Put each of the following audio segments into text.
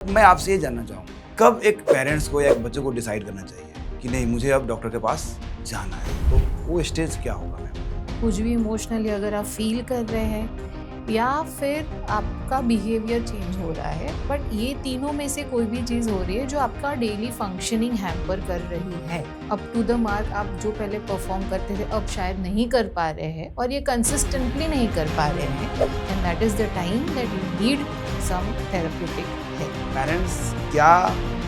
मैं आपसे ये जानना चाहूँगा, कब एक पेरेंट्स को या एक बच्चे को डिसाइड करना चाहिए कि नहीं मुझे अब डॉक्टर के पास जाना है, तो वो स्टेज क्या होगा मैम? कुछ भी इमोशनली अगर आप फील कर रहे हैं या फिर आपका बिहेवियर चेंज हो रहा है, बट ये तीनों में से कोई भी चीज़ हो रही है जो आपका डेली फंक्शनिंग हैम्पर कर रही है, अप टू द मार्क आप जो पहले परफॉर्म करते थे अब शायद नहीं कर पा रहे हैं और ये कंसिस्टेंटली नहीं कर पा रहे हैं, and that is the time that you need some therapeutic help. Parents क्या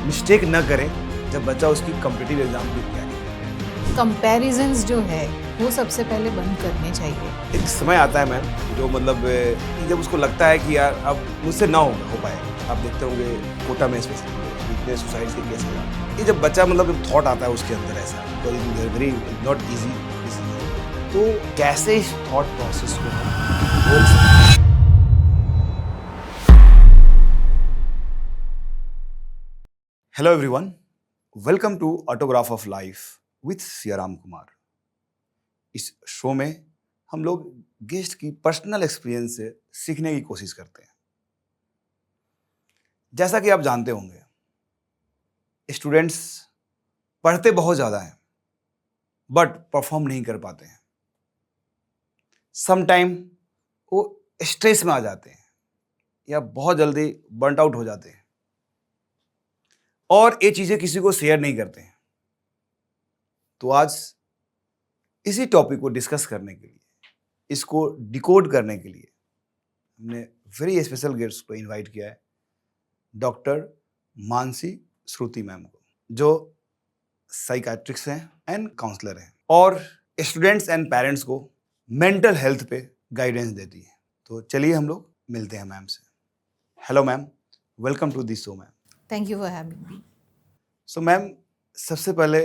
मिस्टेक न करें जब बच्चा उसकी कॉम्पिटिटिव एग्जाम की तैयारी करे? कंपैरिजंस जो है वो सबसे पहले बंद करने चाहिए। एक समय आता है मैम जो मतलब कि जब उसको लगता है कि यार अब मुझसे ना हो पाएगा। आप देखते होंगे कोटा में स्पेशली इतने सुसाइड के केस में ये जब बच्चा मतलब थॉट आता है उसके अंदर ऐसा वेरी नॉट ईजी डिसीजन, तो कैसे इस थॉट प्रोसेस को हम रोक सकते हैं? Hello everyone, welcome to autograph of life with Siyaram Kumar. इस शो में हम लोग गेस्ट की पर्सनल एक्सपीरियंस से सीखने की कोशिश करते हैं। जैसा कि आप जानते होंगे, स्टूडेंट्स पढ़ते बहुत ज़्यादा हैं बट परफॉर्म नहीं कर पाते हैं। सम टाइम वो स्ट्रेस में आ जाते हैं या बहुत जल्दी बर्न आउट हो जाते हैं और ये चीज़ें किसी को शेयर नहीं करते हैं। तो आज इसी टॉपिक को डिस्कस करने के लिए, इसको डिकोड करने के लिए हमने वेरी स्पेशल गेस्ट को इनवाइट किया है, डॉक्टर मानसी श्रुति मैम को, जो साइकाट्रिस्ट हैं एंड काउंसलर हैं और स्टूडेंट्स एंड पेरेंट्स को मेंटल हेल्थ पे गाइडेंस देती है। तो चलिए हम लोग मिलते हैं मैम से। Hello ma'am, welcome to this show ma'am. Thank you for having me. So ma'am, सबसे पहले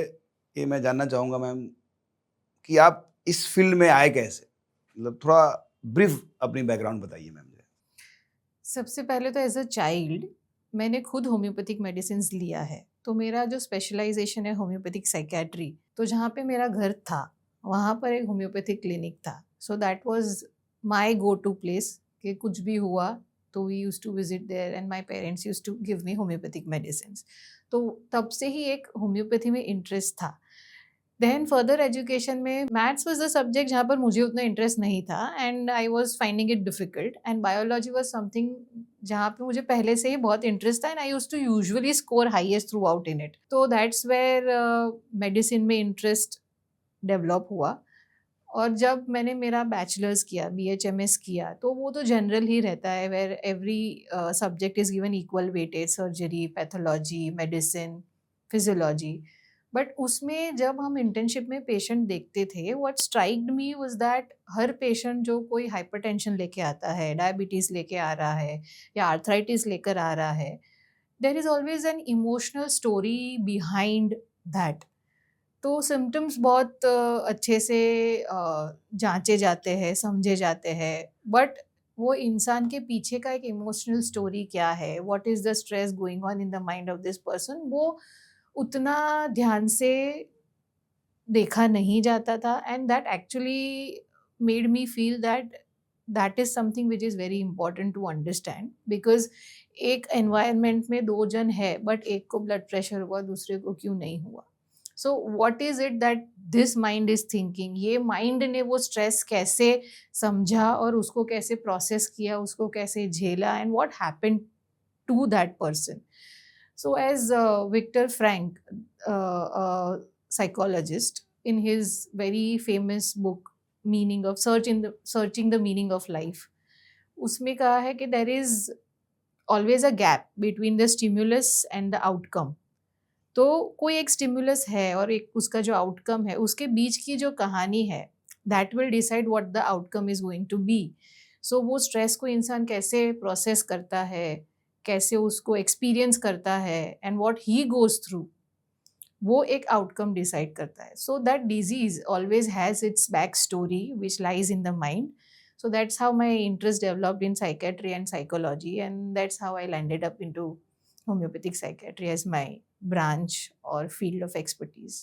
ये मैं जानना चाहूँगा मैम कि आप इस फील्ड में आए कैसे? मतलब थोड़ा ब्रीफ अपनी बैकग्राउंड बताइए मैम मुझे। सबसे पहले तो एज अ चाइल्ड मैंने खुद होम्योपैथिक मेडिसिन लिया है, तो मेरा जो स्पेशलाइजेशन है होम्योपैथिक साइकेट्री, तो जहाँ पे मेरा घर था वहाँ पर एक होम्योपैथिक क्लिनिक था। So that was my go to place कि कुछ भी हुआ तो we use to visit there and my parents use to give me homeopathic medicine. तो तब से ही एक होम्योपैथी में इंटरेस्ट था। देन फर्दर एजुकेशन में मैथ्स वाज द सब्जेक्ट जहाँ पर मुझे उतना इंटरेस्ट नहीं था and I was finding it difficult, and biology was something जहाँ पे मुझे पहले से ही बहुत इंटरेस्ट था and I used to usually score highest throughout in it. तो दैट्स वेयर मेडिसिन में इंटरेस्ट डेवलप हुआ। और जब मैंने मेरा बैचलर्स किया, बीएचएमएस किया, तो वो तो जनरल ही रहता है where every subject is given equal weightage, surgery, pathology, medicine, physiology. But उसमें जब हम इंटर्नशिप में पेशेंट देखते थे, what striked me was that हर पेशेंट जो कोई हाइपरटेंशन लेके आता है, डायबिटीज़ लेके आ रहा है या आर्थराइटिस लेकर आ रहा है, there is always an emotional story behind that. तो सिम्पटम्स बहुत अच्छे से जाँचे जाते हैं, समझे जाते हैं, बट वो इंसान के पीछे का एक इमोशनल स्टोरी क्या है, what is the stress going on in the mind of this person, वो उतना ध्यान से देखा नहीं जाता था, and that actually made me feel that that is something which is very important to understand, because एक एनवायरनमेंट में 2 जन है बट एक को ब्लड प्रेशर हुआ, दूसरे को क्यों नहीं हुआ? So what is it that this mind is thinking? ये माइंड ने वो स्ट्रेस कैसे समझा और उसको कैसे प्रोसेस किया, उसको कैसे झेला, and what happened to that person? So, as Viktor Frank, a psychologist, in his very famous book "Meaning of Searching the Meaning of Life", उसमें कहा है कि there is always a gap between the stimulus and the outcome. तो कोई एक stimulus है और एक उसका जो आउटकम है, उसके बीच की जो कहानी है, that will decide what the outcome is going to be. So वो स्ट्रेस को इंसान कैसे प्रोसेस करता है, कैसे उसको एक्सपीरियंस करता है, and what he goes through, वो एक आउटकम डिसाइड करता है। So that disease always has its back story which lies in the mind. So that's how my interest developed in psychiatry and psychology, and that's how I landed up into homeopathic psychiatry as my branch or field of expertise.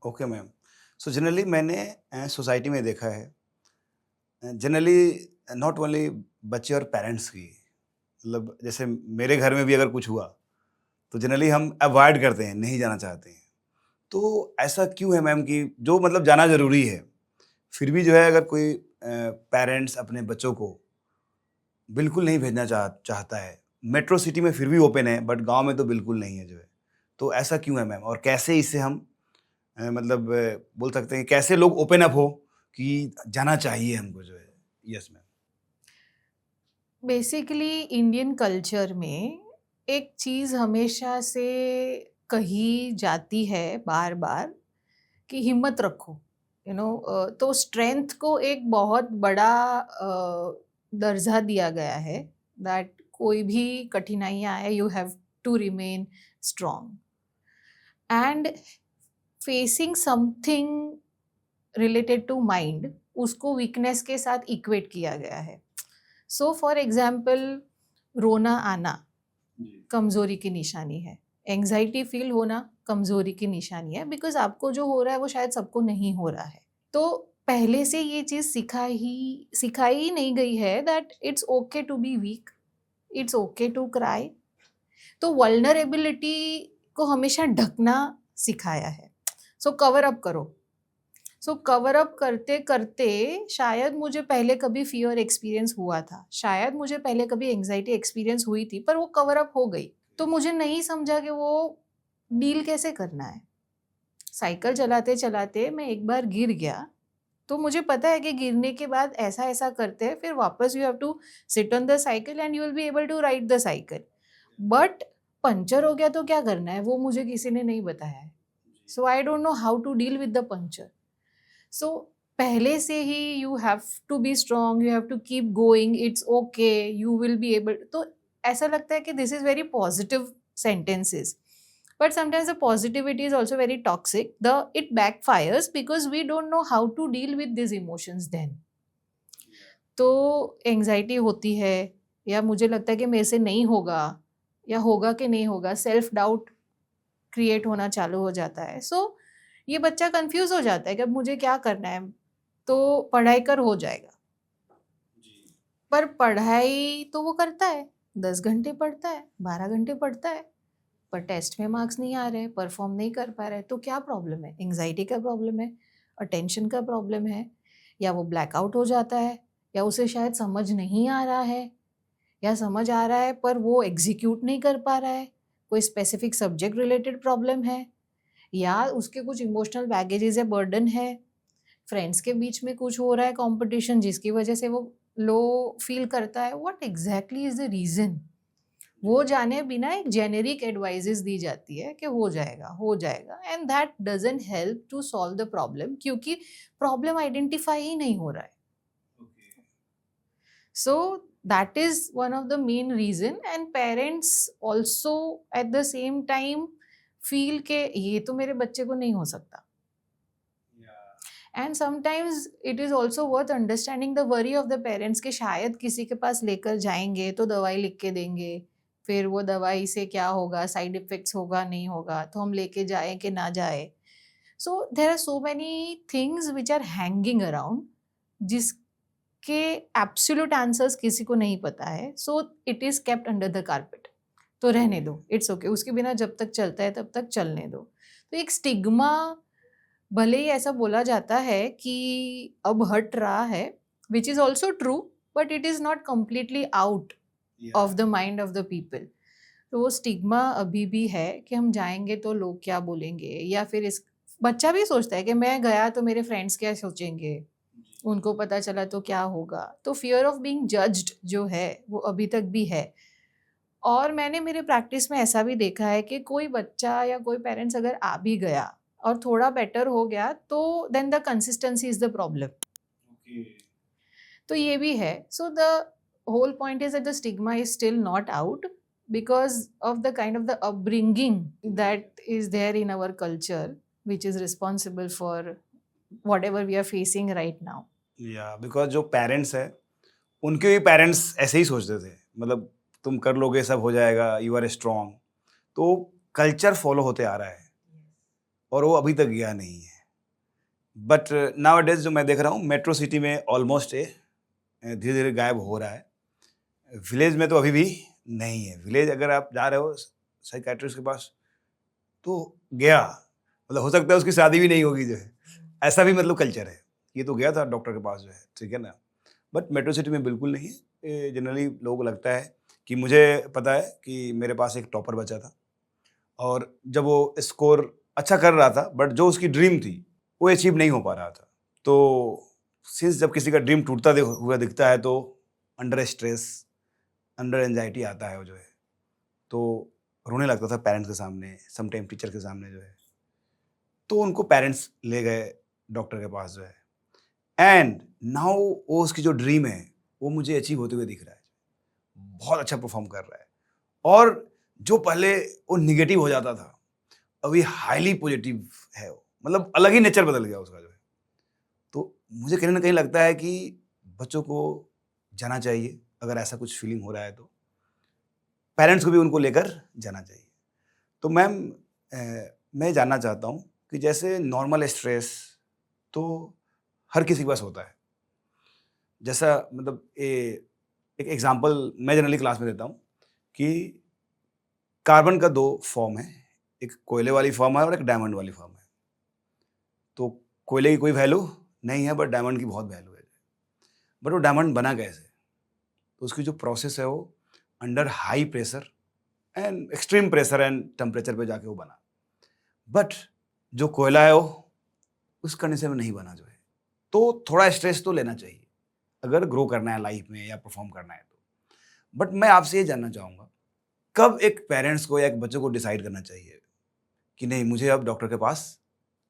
Okay ma'am. So generally मैंने society में देखा है, generally not only बच्चे और parents की, मतलब जैसे मेरे घर में भी अगर कुछ हुआ तो जनरली हम अवॉइड करते हैं, नहीं जाना चाहते हैं। तो ऐसा क्यों है मैम कि जो मतलब जाना ज़रूरी है, फिर भी जो है अगर कोई पेरेंट्स अपने बच्चों को बिल्कुल नहीं भेजना चाहता है, मेट्रो सिटी में फिर भी ओपन है बट गाँव में तो बिल्कुल नहीं है जो है। तो ऐसा क्यों है मैम? और कैसे इससे हम मतलब बोल सकते हैं कैसे लोग ओपन अप हो कि जाना चाहिए हमको जो है? Yes ma'am. Basically Indian culture में एक चीज़ हमेशा से कही जाती है बार बार कि हिम्मत रखो, तो स्ट्रेंथ को एक बहुत बड़ा दर्जा दिया गया है, दैट कोई भी कठिनाइयाँ आए you have to remain strong and facing something related to mind, उसको वीकनेस के साथ इक्वेट किया गया है। सो फॉर एग्जाम्पल, रोना आना कमज़ोरी की निशानी है, एंग्जाइटी फील होना कमज़ोरी की निशानी है, बिकॉज आपको जो हो रहा है वो शायद सबको नहीं हो रहा है। तो पहले से ये चीज़ सिखाई ही नहीं गई है that it's okay to be weak, it's okay to cry. तो वल्नरेबिलिटी को हमेशा ढकना सिखाया है। सो कवर अप करो। सो कवर अप करते करते शायद मुझे पहले कभी फियर एक्सपीरियंस हुआ था, शायद मुझे पहले कभी एंग्जाइटी एक्सपीरियंस हुई थी, पर वो कवर अप हो गई। तो मुझे नहीं समझा कि वो डील कैसे करना है। साइकिल चलाते चलाते मैं एक बार गिर गया, तो मुझे पता है कि गिरने के बाद ऐसा ऐसा करते हैं, फिर वापस you have to sit on the cycle and you will be able to ride the cycle. But puncture हो गया तो क्या करना है वो मुझे किसी ने नहीं बताया है। So I don't know how to deal with the puncture. So पहले से ही you have to be strong, you have to keep going, it's okay, you will be able. तो ऐसा लगता है कि this is very positive sentences, but sometimes the positivity is also very toxic. It backfires because we don't know how to deal with these emotions then. तो anxiety होती है, या मुझे लगता है कि मेरे से नहीं होगा, या होगा कि नहीं होगा, सेल्फ डाउट क्रिएट होना चालू हो जाता है। सो ये बच्चा कंफ्यूज हो जाता है कि अब मुझे क्या करना है, तो पढ़ाई कर हो जाएगा। पर पढ़ाई तो वो करता है, 10 घंटे पढ़ता है, 12 घंटे पढ़ता है, पर टेस्ट में मार्क्स नहीं आ रहे, परफॉर्म नहीं कर पा रहे। तो क्या प्रॉब्लम है? एंग्जाइटी का प्रॉब्लम है, अटेंशन का प्रॉब्लम है, या वो ब्लैकआउट हो जाता है, या उसे शायद समझ नहीं आ रहा है, या समझ आ रहा है पर वो एग्जीक्यूट नहीं कर पा रहा है, कोई स्पेसिफिक सब्जेक्ट रिलेटेड प्रॉब्लम है, या उसके कुछ इमोशनल बैगेजेस या बर्डन है, फ्रेंड्स के बीच में कुछ हो रहा है कंपटीशन जिसकी वजह से वो लो फील करता है। What exactly is the reason, वो जाने बिना एक जेनेरिक एडवाइजेस दी जाती है कि हो जाएगा, and that doesn't help to solve the problem, क्योंकि प्रॉब्लम आइडेंटिफाई ही नहीं हो रहा है। So that is one of the main reason, and parents also at the same time feel के ये तो मेरे बच्चे को नहीं हो सकता। And sometimes it is also worth understanding the worry of the parents कि शायद किसी के पास लेकर जाएंगे तो दवाई लिख के देंगे, फिर वो दवाई से क्या होगा, साइड इफ़ेक्ट्स होगा नहीं होगा, तो हम लेके जाएँ कि ना जाए। So there are so many things which are hanging around, जिसके एब्सोल्यूट आंसर्स किसी को नहीं पता है। So it is kept under the carpet. तो रहने दो, इट्स ओके, उसके बिना जब तक चलता है तब तक चलने दो। तो एक स्टिग्मा, भले ही ऐसा बोला जाता है कि अब हट रहा है, which is also true, but it is not completely out of the mind of the people. तो वो स्टिग्मा अभी भी है कि हम जाएंगे तो लोग क्या बोलेंगे, या फिर इस बच्चा भी सोचता है कि मैं गया तो मेरे फ्रेंड्स क्या सोचेंगे, उनको पता चला तो क्या होगा। तो फियर ऑफ बीइंग जज्ड जो है वो अभी तक भी है। और मैंने मेरे प्रैक्टिस में ऐसा भी देखा है कि कोई बच्चा या कोई पेरेंट्स अगर आ भी गया और थोड़ा बेटर हो गया, तो then the consistency is the problem. तो ये भी है। So the whole point is that the stigma is still not out because of the kind of the upbringing that is there in our culture, which is responsible for whatever we are facing right now. Because जो parents है उनके भी parents ऐसे ही सोचते थे, मतलब तुम कर लोगे सब हो जाएगा, यू आर स्ट्रॉन्ग। तो कल्चर फॉलो होते आ रहा है और वो अभी तक गया नहीं है। बट नाउ डेज जो मैं देख रहा हूँ मेट्रो सिटी में ऑलमोस्ट धीरे धीरे गायब हो रहा है। विलेज में तो अभी भी नहीं है। विलेज अगर आप जा रहे हो साइकियाट्रिस्ट के पास तो गया, मतलब हो सकता है उसकी शादी भी नहीं होगी जो है, ऐसा भी मतलब कल्चर है। ये तो गया था डॉक्टर के पास जो है, ठीक है ना। बट मेट्रो सिटी में बिल्कुल नहीं है। जनरली लोगों को लगता है कि मुझे पता है कि मेरे पास एक टॉपर बचा था और जब वो स्कोर अच्छा कर रहा था बट जो उसकी ड्रीम थी वो अचीव नहीं हो पा रहा था। तो सिंस जब किसी का ड्रीम टूटता हुआ दिखता है तो अंडर स्ट्रेस, अंडर एंजाइटी आता है वो जो है, तो रोने लगता था पेरेंट्स के सामने, समटाइम टीचर के सामने जो है। तो उनको पेरेंट्स ले गए डॉक्टर के पास जो है, एंड नाउ वो उसकी जो ड्रीम है वो मुझे अचीव होते हुए दिख रहा है, बहुत अच्छा परफॉर्म कर रहा है। और जो पहले वो निगेटिव हो जाता था अभी हाईली पॉजिटिव है वो, मतलब अलग ही नेचर बदल गया उसका जो है। तो मुझे कहीं ना कहीं लगता है कि बच्चों को जाना चाहिए, अगर ऐसा कुछ फीलिंग हो रहा है तो पेरेंट्स को भी उनको लेकर जाना चाहिए। तो मैम मैं जानना चाहता हूँ कि जैसे नॉर्मल स्ट्रेस तो हर किसी के पास होता है, जैसा मतलब एक एग्जांपल मैं जनरली क्लास में देता हूँ कि कार्बन का 2 फॉर्म है, एक कोयले वाली फॉर्म है और एक डायमंड वाली फॉर्म है। तो कोयले की कोई वैल्यू नहीं है बट डायमंड की बहुत वैल्यू है। बट वो डायमंड बना कैसे? तो उसकी जो प्रोसेस है वो under high pressure and extreme pressure and temperature पे जाके वो बना। बट जो कोयला है वो उस कंडीशन में नहीं बना जो है। तो थोड़ा स्ट्रेस तो लेना चाहिए अगर ग्रो करना है लाइफ में या परफॉर्म करना है तो। बट मैं आपसे ये जानना चाहूँगा, कब एक पेरेंट्स को या एक बच्चे को डिसाइड करना चाहिए कि नहीं मुझे अब डॉक्टर के पास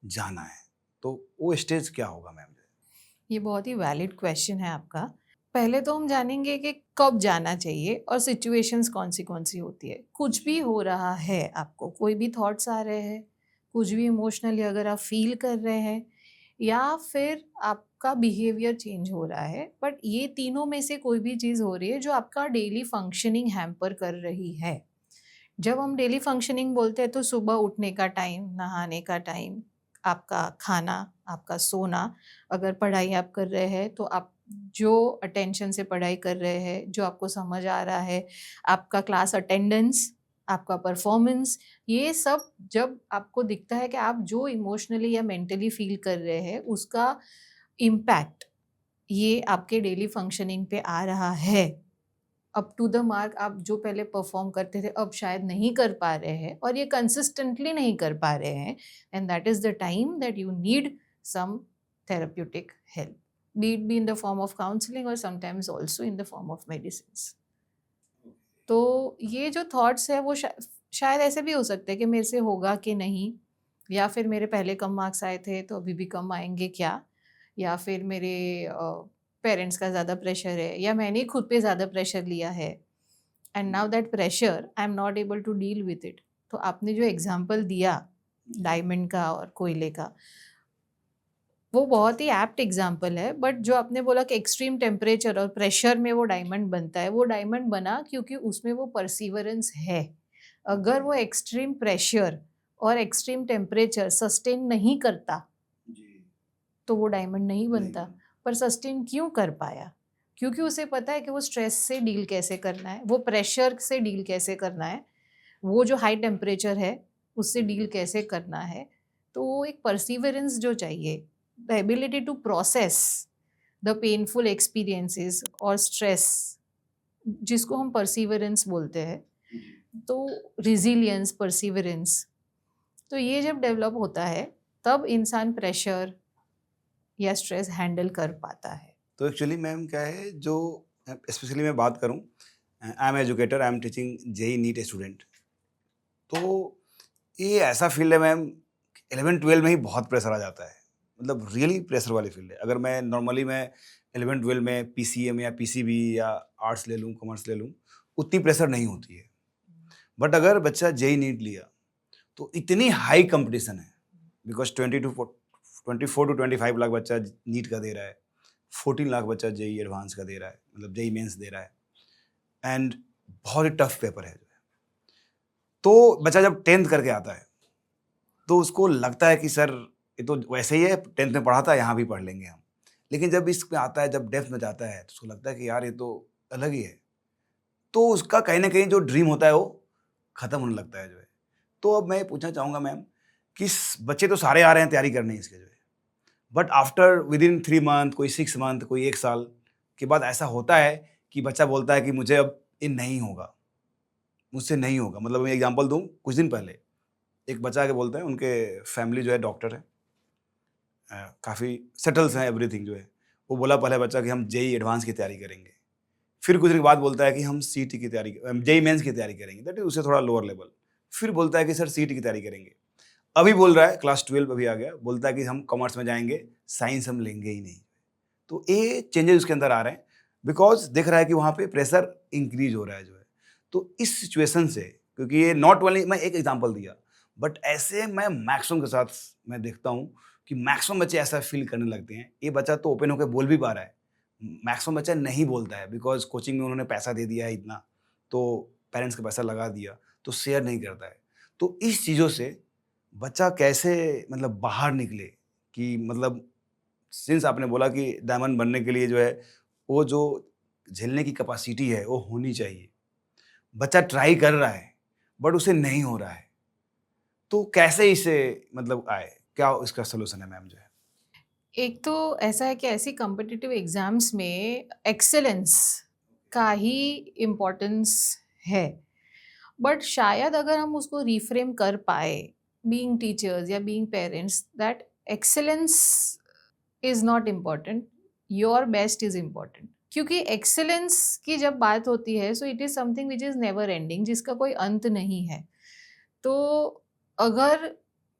जाना है? तो वो स्टेज क्या होगा मैम? ये बहुत ही वैलिड क्वेश्चन है आपका। पहले तो हम जानेंगे कि कब जाना चाहिए और सिचुएशंस कौन सी होती है। कुछ भी हो रहा है, आपको कोई भी थॉट्स आ रहे हैं, कुछ भी इमोशनली अगर आप फील कर रहे हैं या फिर आपका बिहेवियर चेंज हो रहा है, बट ये तीनों में से कोई भी चीज़ हो रही है जो आपका डेली फंक्शनिंग हैम्पर कर रही है। जब हम डेली फंक्शनिंग बोलते हैं तो सुबह उठने का टाइम, नहाने का टाइम, आपका खाना, आपका सोना, अगर पढ़ाई आप कर रहे हैं तो आप जो अटेंशन से पढ़ाई कर रहे हैं, जो आपको समझ आ रहा है, आपका क्लास अटेंडेंस, आपका परफॉर्मेंस, ये सब जब आपको दिखता है कि आप जो इमोशनली या मेंटली फील कर रहे हैं उसका इम्पैक्ट ये आपके डेली फंक्शनिंग पे आ रहा है। अप टू द मार्क आप जो पहले परफॉर्म करते थे अब शायद नहीं कर पा रहे हैं और ये कंसिस्टेंटली नहीं कर पा रहे हैं, and that is the time that you need some therapeutic help, be it be in the form of counseling or sometimes also in the form of medicines. तो ये जो थॉट्स है वो शायद ऐसे भी हो सकते हैं कि मेरे से होगा कि नहीं, या फिर मेरे पहले कम मार्क्स आए थे तो अभी भी कम आएंगे क्या, या फिर मेरे पेरेंट्स का ज़्यादा प्रेशर है या मैंने खुद पे ज़्यादा प्रेशर लिया है, and now that pressure I am not able to deal with it. तो आपने जो एग्जांपल दिया डायमंड का और कोयले का, वो बहुत ही एप्ट एग्जाम्पल है। बट जो आपने बोला कि एक्सट्रीम टेम्परेचर और प्रेशर में वो डायमंड बनता है, वो डायमंड बना क्योंकि उसमें वो परसीवरेंस है। अगर वो एक्सट्रीम प्रेशर और एक्सट्रीम टेम्परेचर सस्टेन नहीं करता तो वो डायमंड नहीं बनता। पर सस्टेन क्यों कर पाया? क्योंकि उसे पता है कि वो स्ट्रेस से डील कैसे करना है, वो प्रेशर से डील कैसे करना है, वो जो हाई टेम्परेचर है उससे डील कैसे करना है। तो वो एक परसीवरेंस जो चाहिए, the ability to process the painful experiences और stress, जिसको हम perseverance बोलते हैं, तो resilience, perseverance, तो ये जब डेवलप होता है तब इंसान प्रेशर या स्ट्रेस हैंडल कर पाता है। तो एक्चुअली मैम क्या है, जो स्पेशली मैं बात करूं, I am educator, I am teaching JEE NEET student. तो ये ऐसा फील्ड है मैम, 11-12 में ही बहुत प्रेशर आ जाता है, मतलब रियली प्रेशर वाली फील्ड है। अगर मैं नॉर्मली मैं 11-12 में पीसीएम या पीसीबी या आर्ट्स ले लूँ, कॉमर्स ले लूँ, उतनी प्रेशर नहीं होती है। बट अगर बच्चा जेई नीट लिया तो इतनी हाई कंपटीशन है, बिकॉज 24 to 25 लाख बच्चा नीट का दे रहा है, 14 लाख बच्चा जेई एडवांस का दे रहा है, मतलब जेई मेंस दे रहा है, एंड बहुत ही टफ पेपर है। तो बच्चा जब 10th करके आता है तो उसको लगता है कि सर ये तो वैसे ही है, 10th में पढ़ा था, यहाँ भी पढ़ लेंगे हम। लेकिन जब इसमें आता है, जब डेप्थ में जाता है तो उसको लगता है कि यार ये तो अलग ही है। तो उसका कहीं ना कहीं जो ड्रीम होता है वो खत्म होने लगता है जो है। तो अब मैं पूछना चाहूँगा मैम कि बच्चे तो सारे आ रहे हैं तैयारी करने इसके जो है, but after with in 3 month, कोई 6 मंथ, कोई 1 साल के बाद ऐसा होता है कि बच्चा बोलता है कि मुझे अब ये नहीं होगा, मुझसे नहीं होगा। मतलब मैं एग्जांपल दूं, कुछ दिन पहले एक बच्चा आके बोलता है, उनके फैमिली जो है डॉक्टर है, काफ़ी सेटल्स हैं, एवरीथिंग जो है। वो बोला पहले बच्चा कि हम जेई एडवांस की तैयारी करेंगे। फिर कुछ दिन के बाद बोलता है कि हम सीटी की तैयारी, जेई मेंस की तैयारी करेंगे, दैट इज उससे थोड़ा लोअर लेवल। फिर बोलता है कि सर सीटी की तैयारी करेंगे। अभी बोल रहा है, क्लास 12 अभी आ गया, बोलता है कि हम कॉमर्स में जाएंगे, साइंस हम लेंगे ही नहीं। तो ये चेंजेस उसके अंदर आ रहे हैं, बिकॉज देख रहा है कि वहाँ पे प्रेशर इंक्रीज हो रहा है जो है। तो इस सिचुएशन से, क्योंकि ये नॉट ओनली, मैं एक एग्जांपल दिया, बट ऐसे मैं मैक्सिमम के साथ मैं देखता हूँ कि मैक्सिमम बच्चे ऐसा फील करने लगते हैं। ये बच्चा तो ओपन होकर बोल भी पा रहा है, मैक्सिमम बच्चा नहीं बोलता है, बिकॉज कोचिंग में उन्होंने पैसा दे दिया है इतना, तो पेरेंट्स का पैसा लगा दिया, तो शेयर नहीं करता है। तो इस चीज़ों से बच्चा कैसे मतलब बाहर निकले, कि मतलब सिंस आपने बोला कि डायमंड बनने के लिए जो है, वो जो झेलने की कैपेसिटी है वो होनी चाहिए। बच्चा ट्राई कर रहा है बट उसे नहीं हो रहा है, तो कैसे इसे मतलब आए, क्या इसका सोल्यूशन है मैम जो है? एक तो ऐसा है कि ऐसी कॉम्पिटिटिव एग्जाम्स में एक्सेलेंस का ही इम्पोर्टेंस है, बट शायद अगर हम उसको रिफ्रेम कर पाए, बीइंग टीचर्स या being parents, that excellence is not important, your best is important. क्योंकि एक्सेलेंस की जब बात होती है, so it is something which is never ending, जिसका कोई अंत नहीं है। तो अगर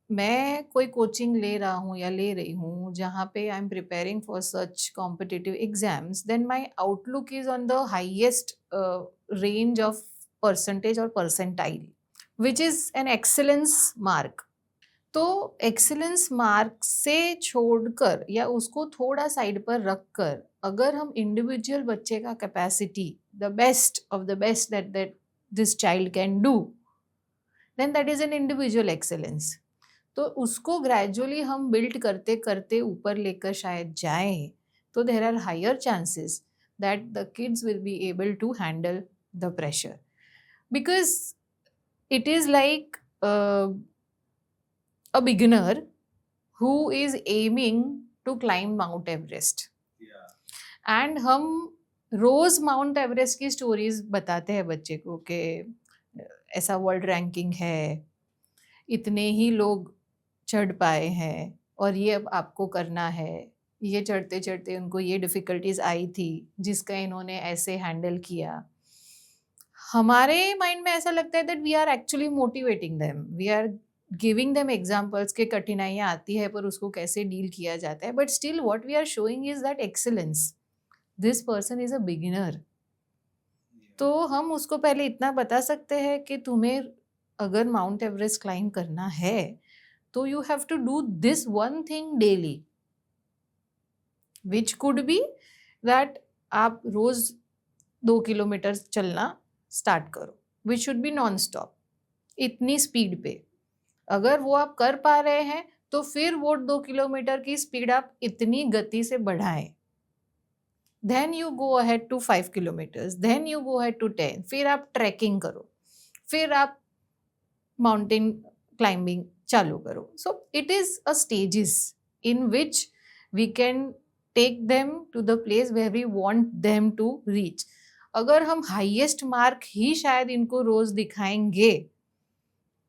मैं कोई कोचिंग ले रहा हूँ या ले रही हूँ जहाँ पे I am preparing for such competitive exams, then my outlook is on the highest range of percentage और percentile, which is an excellence mark. तो एक्सेलेंस मार्क से छोड़कर या उसको थोड़ा साइड पर रखकर, अगर हम इंडिविजुअल बच्चे का capacity, the best of the best that this child can do, then that is an individual excellence. तो उसको ग्रेजुअली हम बिल्ड करते करते ऊपर लेकर शायद जाएं, तो there are higher chances that the kids will be able to handle the pressure, because it is like a beginner who is aiming to climb Mount Everest. And हम रोज माउंट एवरेस्ट की stories बताते हैं बच्चे को कि ऐसा world ranking है, इतने ही लोग चढ़ पाए हैं और ये अब आपको करना है। ये चढ़ते चढ़ते उनको ये डिफ़िकल्टीज आई थी जिसका इन्होंने ऐसे हैंडल किया। हमारे माइंड में ऐसा लगता है that we are actually motivating them, we are giving them examples के कठिनाइयाँ आती है पर उसको कैसे डील किया जाता है, but still what we are showing is that excellence, this person is a beginner. तो हम उसको पहले इतना बता सकते हैं कि तुम्हें अगर माउंट एवरेस्ट क्लाइंब करना है तो you have to do this one thing daily, which could be that आप रोज 2 किलोमीटर चलना स्टार्ट करो, which should be non stop, इतनी स्पीड पे। अगर वो आप कर पा रहे हैं तो फिर वो 2 किलोमीटर की स्पीड आप इतनी गति से बढ़ाएं। Then you go ahead to 5 kilometres, then you go ahead to 10, फिर आप ट्रैकिंग करो, फिर आप माउंटेन क्लाइंबिंग चालू करो। So it is a stages in which we can take them to the place where we want them to reach. अगर हम highest mark ही शायद इनको रोज दिखाएंगे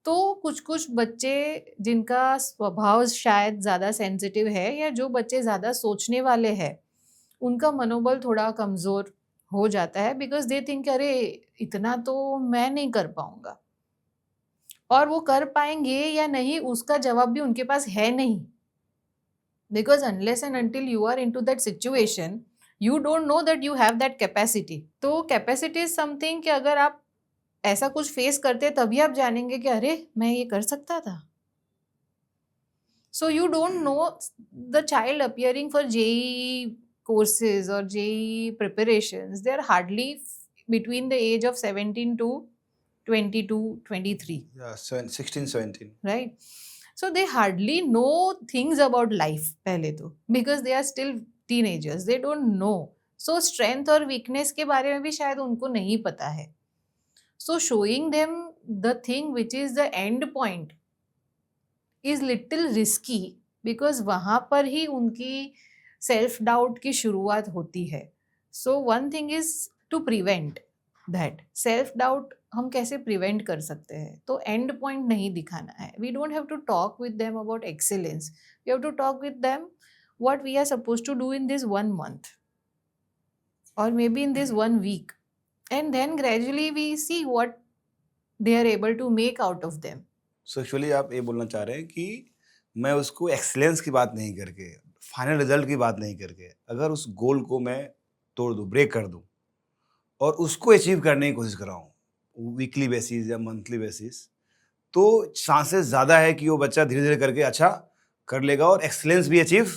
तो कुछ कुछ बच्चे जिनका स्वभाव शायद ज़्यादा सेंसिटिव है या जो बच्चे ज़्यादा सोचने वाले हैं, उनका मनोबल थोड़ा कमज़ोर हो जाता है, बिकॉज दे थिंक अरे इतना तो मैं नहीं कर पाऊंगा। और वो कर पाएंगे या नहीं उसका जवाब भी उनके पास है नहीं, because unless and until you are into that situation you don't know that you have that capacity. तो कैपेसिटी इज समथिंग कि अगर आप ऐसा कुछ फेस करते तभी आप जानेंगे कि अरे मैं ये कर सकता था। So you don't know the child appearing for JEE courses or JEE preparations, they are hardly between the age of 17 to 22, 23. Yeah, 16, 17. Right? So they hardly know things about life pehle to, because they are still teenagers, they don't know. So strength और weakness के बारे में भी शायद उनको नहीं पता है. So showing them the thing which is the end point is little risky because वहाँ पर ही उनकी self doubt की शुरुआत होती है. So one thing is to prevent that. Self doubt हम कैसे prevent कर सकते हैं? तो end point नहीं दिखाना है. We don't have to talk with them about excellence. We have to talk with them what we are supposed to do in this 1 month or maybe in this 1 week. And then gradually we see what they are able to make out of them. So actually आप ये बोलना चाह रहे हैं कि मैं उसको excellence की बात नहीं करके, फाइनल रिजल्ट की बात नहीं करके, अगर उस गोल को मैं तोड़ दूं, ब्रेक कर दूं और उसको अचीव करने की कोशिश कराऊं वीकली बेसिस या मंथली बेसिस, तो चांसेस ज़्यादा है कि वो बच्चा धीरे धीरे करके अच्छा कर लेगा और एक्सीलेंस भी अचीव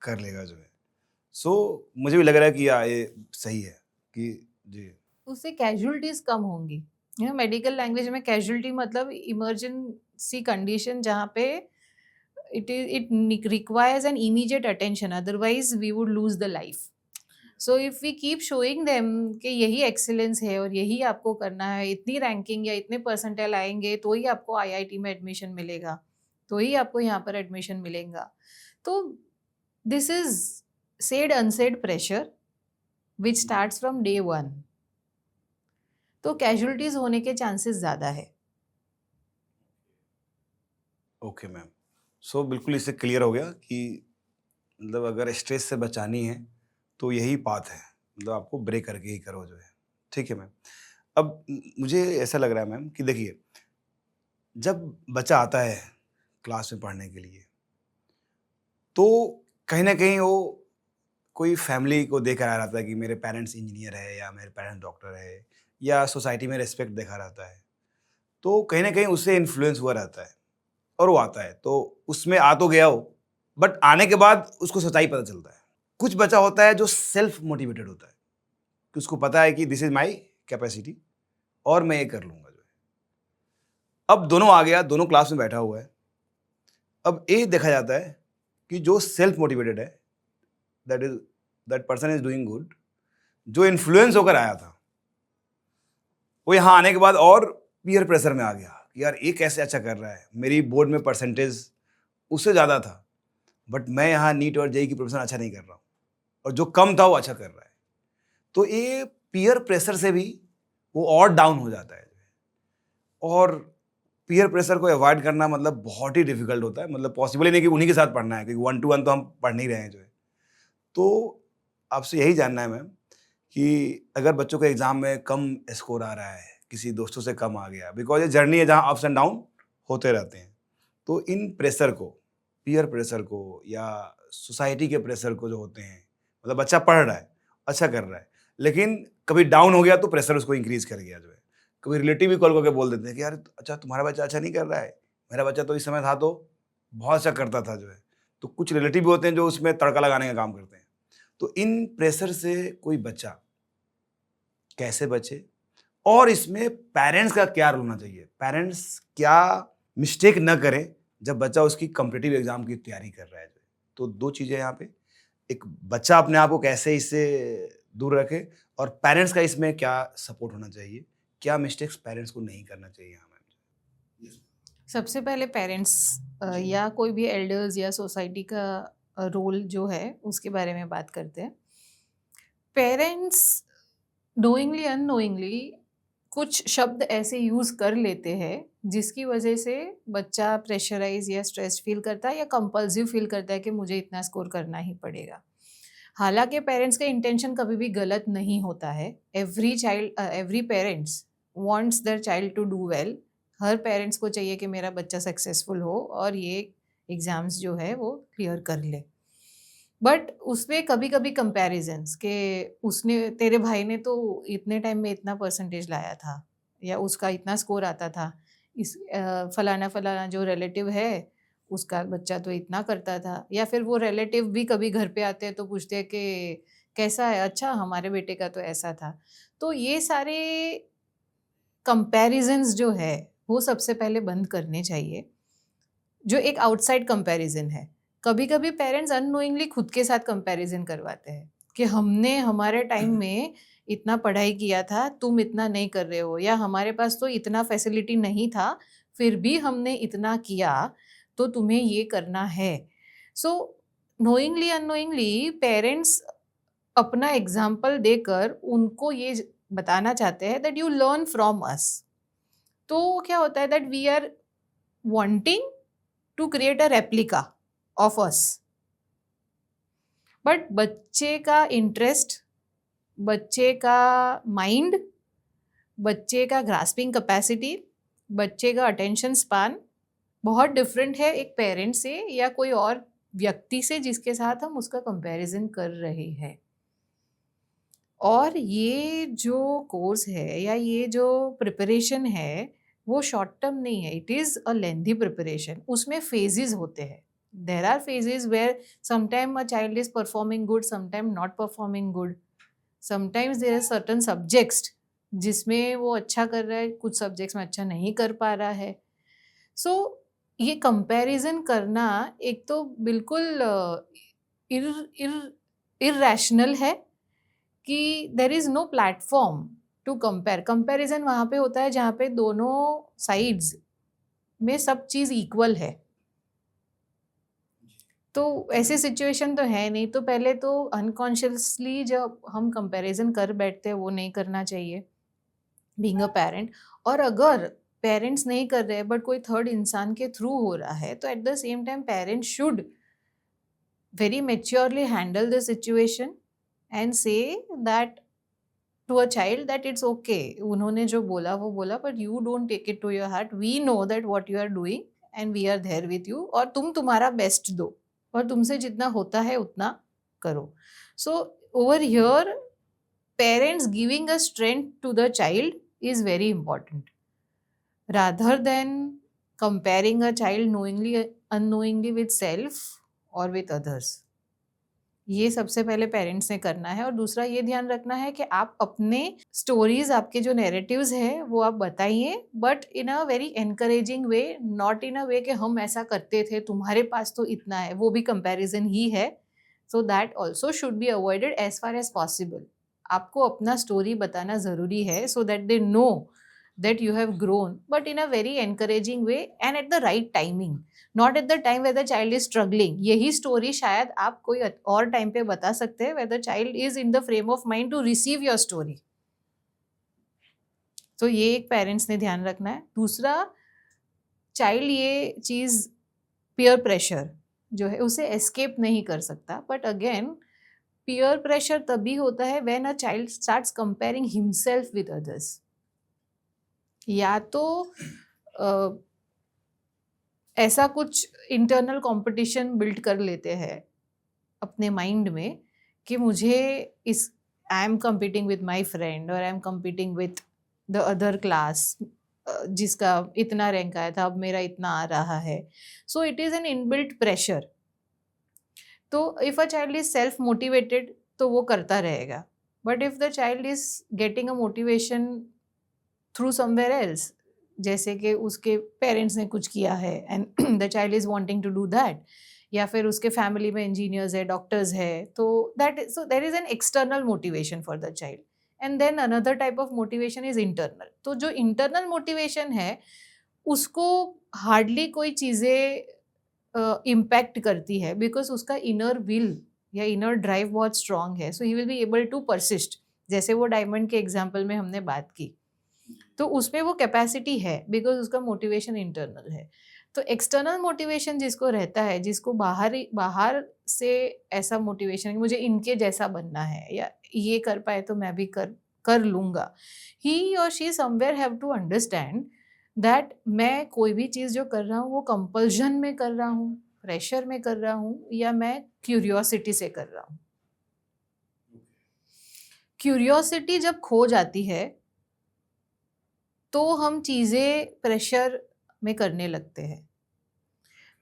कर लेगा जो है. सो मुझे भी लग रहा है कि ये सही है कि जी. उससे कैजुअलिटीज कम होंगी. मेडिकल लैंग्वेज में कैजुअलिटी मतलब इमरजेंसी कंडीशन जहाँ पे it requires an immediate attention, otherwise we would lose the life. So if we keep showing them कि यही एक्सीलेंस है और यही आपको करना है, इतनी रैंकिंग या इतने परसेंटाइल आएंगे तो ही आपको आईआईटी में एडमिशन मिलेगा, तो ही आपको यहाँ पर एडमिशन मिलेगा. तो this is said unsaid pressure which starts from day 1. तो कैजुअलिटीज होने के चांसेस ज़्यादा है. Okay ma'am. सो बिल्कुल इससे क्लियर हो गया कि मतलब अगर स्ट्रेस से बचानी है तो यही पाथ है, मतलब आपको ब्रेक करके ही करो जो है. ठीक है मैम. अब मुझे ऐसा लग रहा है मैम कि देखिए, जब बच्चा आता है क्लास में पढ़ने के लिए तो कहीं ना कहीं वो कोई फैमिली को देख रहा रहता है कि मेरे पेरेंट्स इंजीनियर है या मेरे पेरेंट्स डॉक्टर है या सोसाइटी में रिस्पेक्ट देखा रहता है, तो कहीं ना कहीं उससे इन्फ्लुएंस हुआ रहता है और वो आता है तो उसमें आ तो गया हो, बट आने के बाद उसको सच्चाई पता चलता है. कुछ बच्चा होता है जो सेल्फ मोटिवेटेड होता है कि उसको पता है कि दिस इज माई कैपेसिटी और मैं ये कर लूँगा जो है. अब दोनों आ गया, दोनों क्लास में बैठा हुआ है. अब ये देखा जाता है कि जो सेल्फ मोटिवेटेड है that person is doing good, जो इन्फ्लुएंस होकर आया था वो यहाँ आने के बाद और पीयर प्रेशर में आ गया कि यार ये कैसे अच्छा कर रहा है, मेरी बोर्ड में परसेंटेज उससे ज़्यादा था बट मैं यहाँ नीट और जेई की प्रिपरेशन अच्छा नहीं कर रहा हूँ और जो कम था वो अच्छा कर रहा है. तो ये पीयर प्रेशर से भी वो और डाउन हो जाता है. और पीयर प्रेशर को अवॉइड करना मतलब बहुत ही डिफिकल्ट होता है, मतलब पॉसिबल ही नहीं कि उन्हीं के साथ पढ़ना है क्योंकि 1 to 1 तो हम पढ़ नहीं रहे हैं जो है. तो आपसे यही जानना है मैम कि अगर बच्चों के एग्ज़ाम में कम स्कोर आ रहा है, किसी दोस्तों से कम आ गया, बिकॉज ये जर्नी है जहाँ अप्स एंड डाउन होते रहते हैं, तो इन प्रेशर को, पीयर प्रेशर को या सोसाइटी के प्रेशर को जो होते हैं, मतलब बच्चा पढ़ रहा है, अच्छा कर रहा है, लेकिन कभी डाउन हो गया तो प्रेशर उसको इंक्रीज कर गया जो है. कभी रिलेटिव भी कॉल करके बोल देते हैं कि यार अच्छा तुम्हारा बच्चा अच्छा नहीं कर रहा है, मेरा बच्चा तो इस समय था तो बहुत अच्छा करता था जो है. तो कुछ रिलेटिव भी होते हैं जो उसमें तड़का लगाने का काम करते हैं. तो इन प्रेशर से कोई बच्चा कैसे बचे और इसमें पेरेंट्स का क्या रोल होना चाहिए, पेरेंट्स क्या मिस्टेक न करें जब बच्चा उसकी कॉम्पिटिटिव एग्जाम की तैयारी कर रहा है. तो 2 चीज़ें यहाँ पे, एक बच्चा अपने आप को कैसे इससे दूर रखे और पेरेंट्स का इसमें क्या सपोर्ट होना चाहिए, क्या मिस्टेक्स पेरेंट्स को नहीं करना चाहिए. यहाँ सबसे पहले पेरेंट्स या कोई भी एल्डर्स या सोसाइटी का रोल जो है उसके बारे में बात करते हैं. पेरेंट्स नोइंगली अननोइंगली कुछ शब्द ऐसे यूज़ कर लेते हैं जिसकी वजह से बच्चा प्रेशराइज या स्ट्रेस फील करता है या कंपल्सिव फील करता है कि मुझे इतना स्कोर करना ही पड़ेगा. हालांकि पेरेंट्स का इंटेंशन कभी भी गलत नहीं होता है. Every parents wants their child to do well. हर पेरेंट्स को चाहिए कि मेरा बच्चा सक्सेसफुल हो और ये एग्ज़ाम्स जो है वो क्लियर कर ले. बट उसमें कभी कभी कंपैरिजन्स के उसने, तेरे भाई ने तो इतने टाइम में इतना परसेंटेज लाया था या उसका इतना स्कोर आता था, इस फलाना फलाना जो रिलेटिव है उसका बच्चा तो इतना करता था. या फिर वो रिलेटिव भी कभी घर पे आते हैं तो पूछते हैं कि कैसा है, अच्छा हमारे बेटे का तो ऐसा था. तो ये सारे कंपैरिजन्स जो है वो सबसे पहले बंद करने चाहिए, जो एक आउटसाइड कंपैरिजन है. कभी कभी पेरेंट्स अननोइंगली खुद के साथ कंपैरिजन करवाते हैं कि हमने हमारे टाइम में इतना पढ़ाई किया था, तुम इतना नहीं कर रहे हो, या हमारे पास तो इतना फैसिलिटी नहीं था फिर भी हमने इतना किया, तो तुम्हें ये करना है। सो नोइंगली अननोइंगली पेरेंट्स अपना एग्जाम्पल देकर उनको ये बताना चाहते हैं that you learn from us. तो क्या होता है that we are wanting to create a replica of us, but बच्चे का इंटरेस्ट, बच्चे का माइंड, बच्चे का ग्रास्पिंग कैपेसिटी, बच्चे का अटेंशन स्पान बहुत डिफरेंट है एक पेरेंट से या कोई और व्यक्ति से जिसके साथ हम उसका कंपैरिजन कर रहे हैं। और ये जो कोर्स है या ये जो प्रिपरेशन है वो शॉर्ट टर्म नहीं है, it is a lengthy preparation. उसमें फेजेस होते हैं, there are phases where sometime a child is performing good, sometime not performing good, sometimes there are certain subjects जिसमें वो अच्छा कर रहा है, कुछ सब्जेक्ट्स में अच्छा नहीं कर पा रहा है। सो ये कंपैरिजन करना एक तो बिल्कुल इर इर इरैशनल है कि there is no platform to compare. Comparison वहाँ पे होता है जहाँ पे दोनों साइड्स में सब चीज़ इक्वल है। तो ऐसी सिचुएशन तो है नहीं, तो पहले तो अनकॉन्शियसली जब हम कंपैरिजन कर बैठते हैं वो नहीं करना चाहिए बीइंग अ पेरेंट। और अगर पेरेंट्स नहीं कर रहे बट कोई थर्ड इंसान के थ्रू हो रहा है तो eight the same time parents should very maturely handle the situation and say that to a child that it's okay, उन्होंने जो बोला वो बोला, but you don't take it to your heart, we know that what you are doing and we are there with you, और तुम तुम्हारा best दो और तुमसे जितना होता है उतना करो। So over here parents giving a strength to the child is very important rather than comparing a child knowingly unknowingly with self और विथ अदर्स। ये सबसे पहले पेरेंट्स ने करना है। और दूसरा ये ध्यान रखना है कि आप अपने स्टोरीज, आपके जो नैरेटिव्स हैं वो आप बताइए, but in a very encouraging way, not in a way कि हम ऐसा करते थे तुम्हारे पास तो इतना है, वो भी कंपैरिजन ही है। So that also should be avoided as far as possible. आपको अपना स्टोरी बताना ज़रूरी है so that they know that you have grown, but in a very encouraging way and at the right timing, not at the time where the child is struggling। यही story शायद आप कोई और टाइम पे बता सकते हैं where the child is in the frame of mind to receive your story। तो ये एक पेरेंट्स ने ध्यान रखना है। दूसरा, चाइल्ड ये चीज़ पीयर प्रेशर जो है उसे एस्केप नहीं कर सकता, बट अगेन पीयर प्रेशर तभी होता है when a child starts comparing himself with others. या तो ऐसा कुछ इंटरनल कंपटीशन बिल्ड कर लेते हैं अपने माइंड में कि मुझे इस I am competing with my friend और I am competing with the other class जिसका इतना रैंक आया था, अब मेरा इतना आ रहा है। So it is an inbuilt pressure. तो if a child is self motivated तो वो करता रहेगा, but if the child is getting a motivation through somewhere else, जैसे कि उसके पेरेंट्स ने कुछ किया है and the child is wanting to do that, या फिर उसके फैमिली में इंजीनियर्स है, डॉक्टर्स है, तो there is an external motivation for the child. And then another type of motivation is internal. तो जो इंटरनल मोटिवेशन है उसको हार्डली कोई चीज़ें इम्पैक्ट करती है बिकॉज उसका इनर विल या इनर ड्राइव बहुत स्ट्रांग है, so he will be able to persist. जैसे वो डायमंड के एग्जाम्पल में हमने बात की, तो उसमें वो कैपेसिटी है बिकॉज उसका मोटिवेशन इंटरनल है। तो एक्सटर्नल मोटिवेशन जिसको रहता है, जिसको बाहर से ऐसा मोटिवेशन है कि मुझे इनके जैसा बनना है या ये कर पाए तो मैं भी कर लूँगा, he or she somewhere have to understand that मैं कोई भी चीज़ जो कर रहा हूँ वो कंपल्शन में कर रहा हूँ, प्रेशर में कर रहा हूँ, या मैं क्यूरियोसिटी से कर रहा हूँ। क्यूरियोसिटी जब खो जाती है तो हम चीज़ें प्रेशर में करने लगते हैं।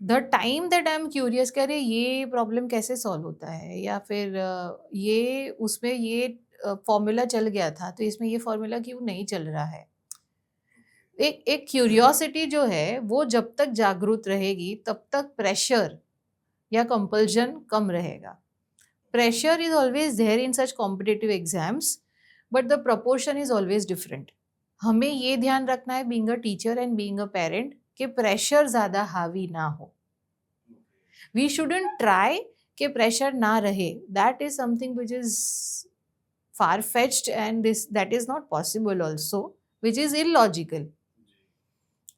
The time that I am curious कि अरे ये प्रॉब्लम कैसे सॉल्व होता है, या फिर ये उसमें ये फॉर्मूला चल गया था तो इसमें ये फॉर्मूला क्यों नहीं चल रहा है। एक क्यूरियोसिटी जो है वो जब तक जागरूक रहेगी तब तक प्रेशर या कंपल्शन कम रहेगा। pressure is always there in such competitive exams, but the proportion is always different. हमें ये ध्यान रखना है being a teacher and being a parent कि pressure ज़्यादा हावी ना हो. We shouldn't try कि pressure ना रहे. That is something which is far-fetched and that is not possible also, which is illogical.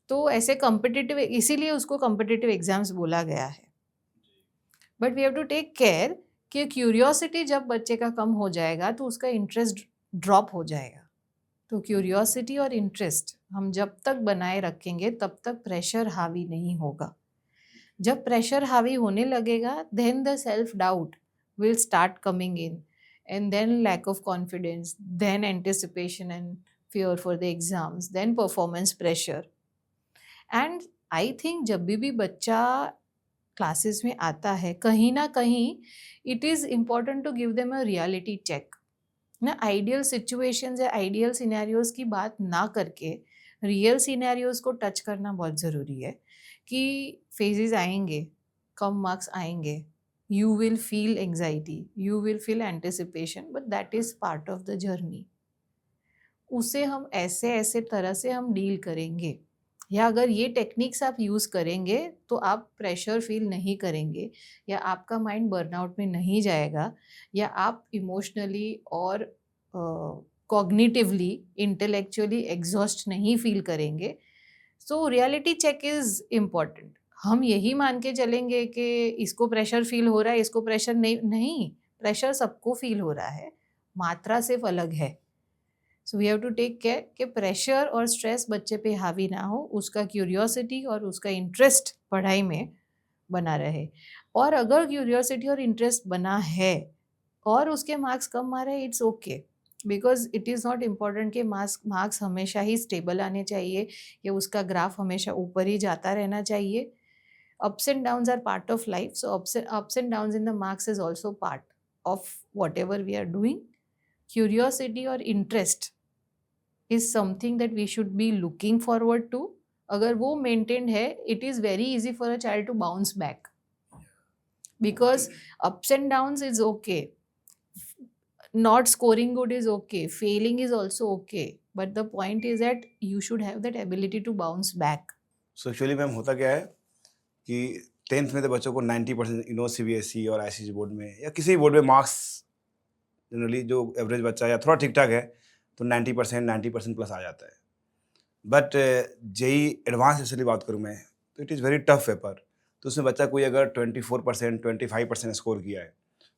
तो ऐसे competitive, इसीलिए उसको competitive exams बोला गया है. But we have to take care कि क्यूरियोसिटी जब बच्चे का कम हो जाएगा तो उसका इंटरेस्ट ड्रॉप हो जाएगा. तो क्यूरियोसिटी और इंटरेस्ट हम जब तक बनाए रखेंगे तब तक प्रेशर हावी नहीं होगा. जब प्रेशर हावी होने लगेगा then the self doubt will start coming in, and then lack of confidence, then anticipation and fear for the exams, then performance pressure. And I think जब भी बच्चा क्लासेस में आता है कहीं ना कहीं it is important to give them a reality check ना. आइडियल सिचुएशंस या आइडियल सिनेरियोज की बात ना करके रियल सिनेरियोज को टच करना बहुत ज़रूरी है कि फेजेस आएंगे, कम मार्क्स आएंगे, you will feel anxiety, you will feel anticipation, but that is part of the journey. उसे हम ऐसे तरह से हम डील करेंगे, या अगर ये टेक्निक्स आप यूज़ करेंगे तो आप प्रेशर फील नहीं करेंगे, या आपका माइंड बर्नआउट में नहीं जाएगा, या आप इमोशनली और कॉग्निटिवली इंटेलेक्चुअली एग्जॉस्ट नहीं फील करेंगे. So reality check is important. हम यही मान के चलेंगे कि इसको प्रेशर फील हो रहा है, इसको प्रेशर नहीं, प्रेशर सबको फील हो रहा है, मात्रा सिर्फ अलग है. So we have to take care कि प्रेशर और स्ट्रेस बच्चे पे हावी ना हो, उसका क्यूरियोसिटी और उसका इंटरेस्ट पढ़ाई में बना रहे. और अगर क्यूरियोसिटी और इंटरेस्ट बना है और उसके मार्क्स कम आ रहे हैं, it's okay, because it is not important कि मार्क्स हमेशा ही स्टेबल आने चाहिए या उसका ग्राफ हमेशा ऊपर ही जाता रहना चाहिए. ups and downs are part of life, so ups and downs in the marks is also part of whatever we are doing. Curiosity or interest is something that we should be looking forward to. अगर वो maintained है, it is very easy for a child to bounce back, because ups and downs is okay, not scoring good is okay, failing is also okay, but the point is that you should have that ability to bounce back. So actually ma'am होता क्या है कि 10th में तो बच्चों को 90% CBSE और ICSE board में या किसी बोर्ड में मार्क्स जनरली जो एवरेज बच्चा या थोड़ा ठीक ठाक है तो 90% प्लस आ जाता है. बट जेई एडवांस स्पेशली बात करूँ मैं तो it is very tough paper. तो उसमें बच्चा कोई अगर 24% 25% स्कोर किया है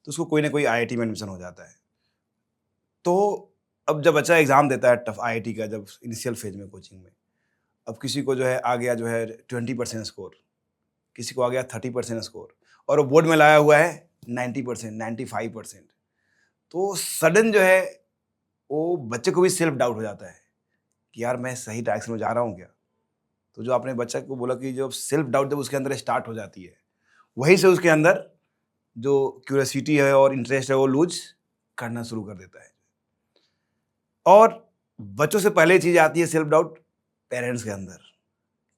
तो उसको कोई ना कोई IIT में एडमिशन हो जाता है. तो अब जब बच्चा एग्ज़ाम देता है टफ IIT का, जब इनिशियल फेज में कोचिंग में, अब किसी को जो है आ गया जो है 20% स्कोर, किसी को आ गया 30% स्कोर, और वो बोर्ड में लाया हुआ है 90% 95%. तो सडन जो है वो बच्चे को भी सेल्फ डाउट हो जाता है कि यार मैं सही डायरेक्शन में जा रहा हूँ क्या. तो जो आपने बच्चा को बोला कि जब सेल्फ डाउट जब उसके अंदर स्टार्ट हो जाती है, वहीं से उसके अंदर जो क्यूरियोसिटी है और इंटरेस्ट है वो लूज करना शुरू कर देता है. और बच्चों से पहले चीज़ आती है सेल्फ डाउट पेरेंट्स के अंदर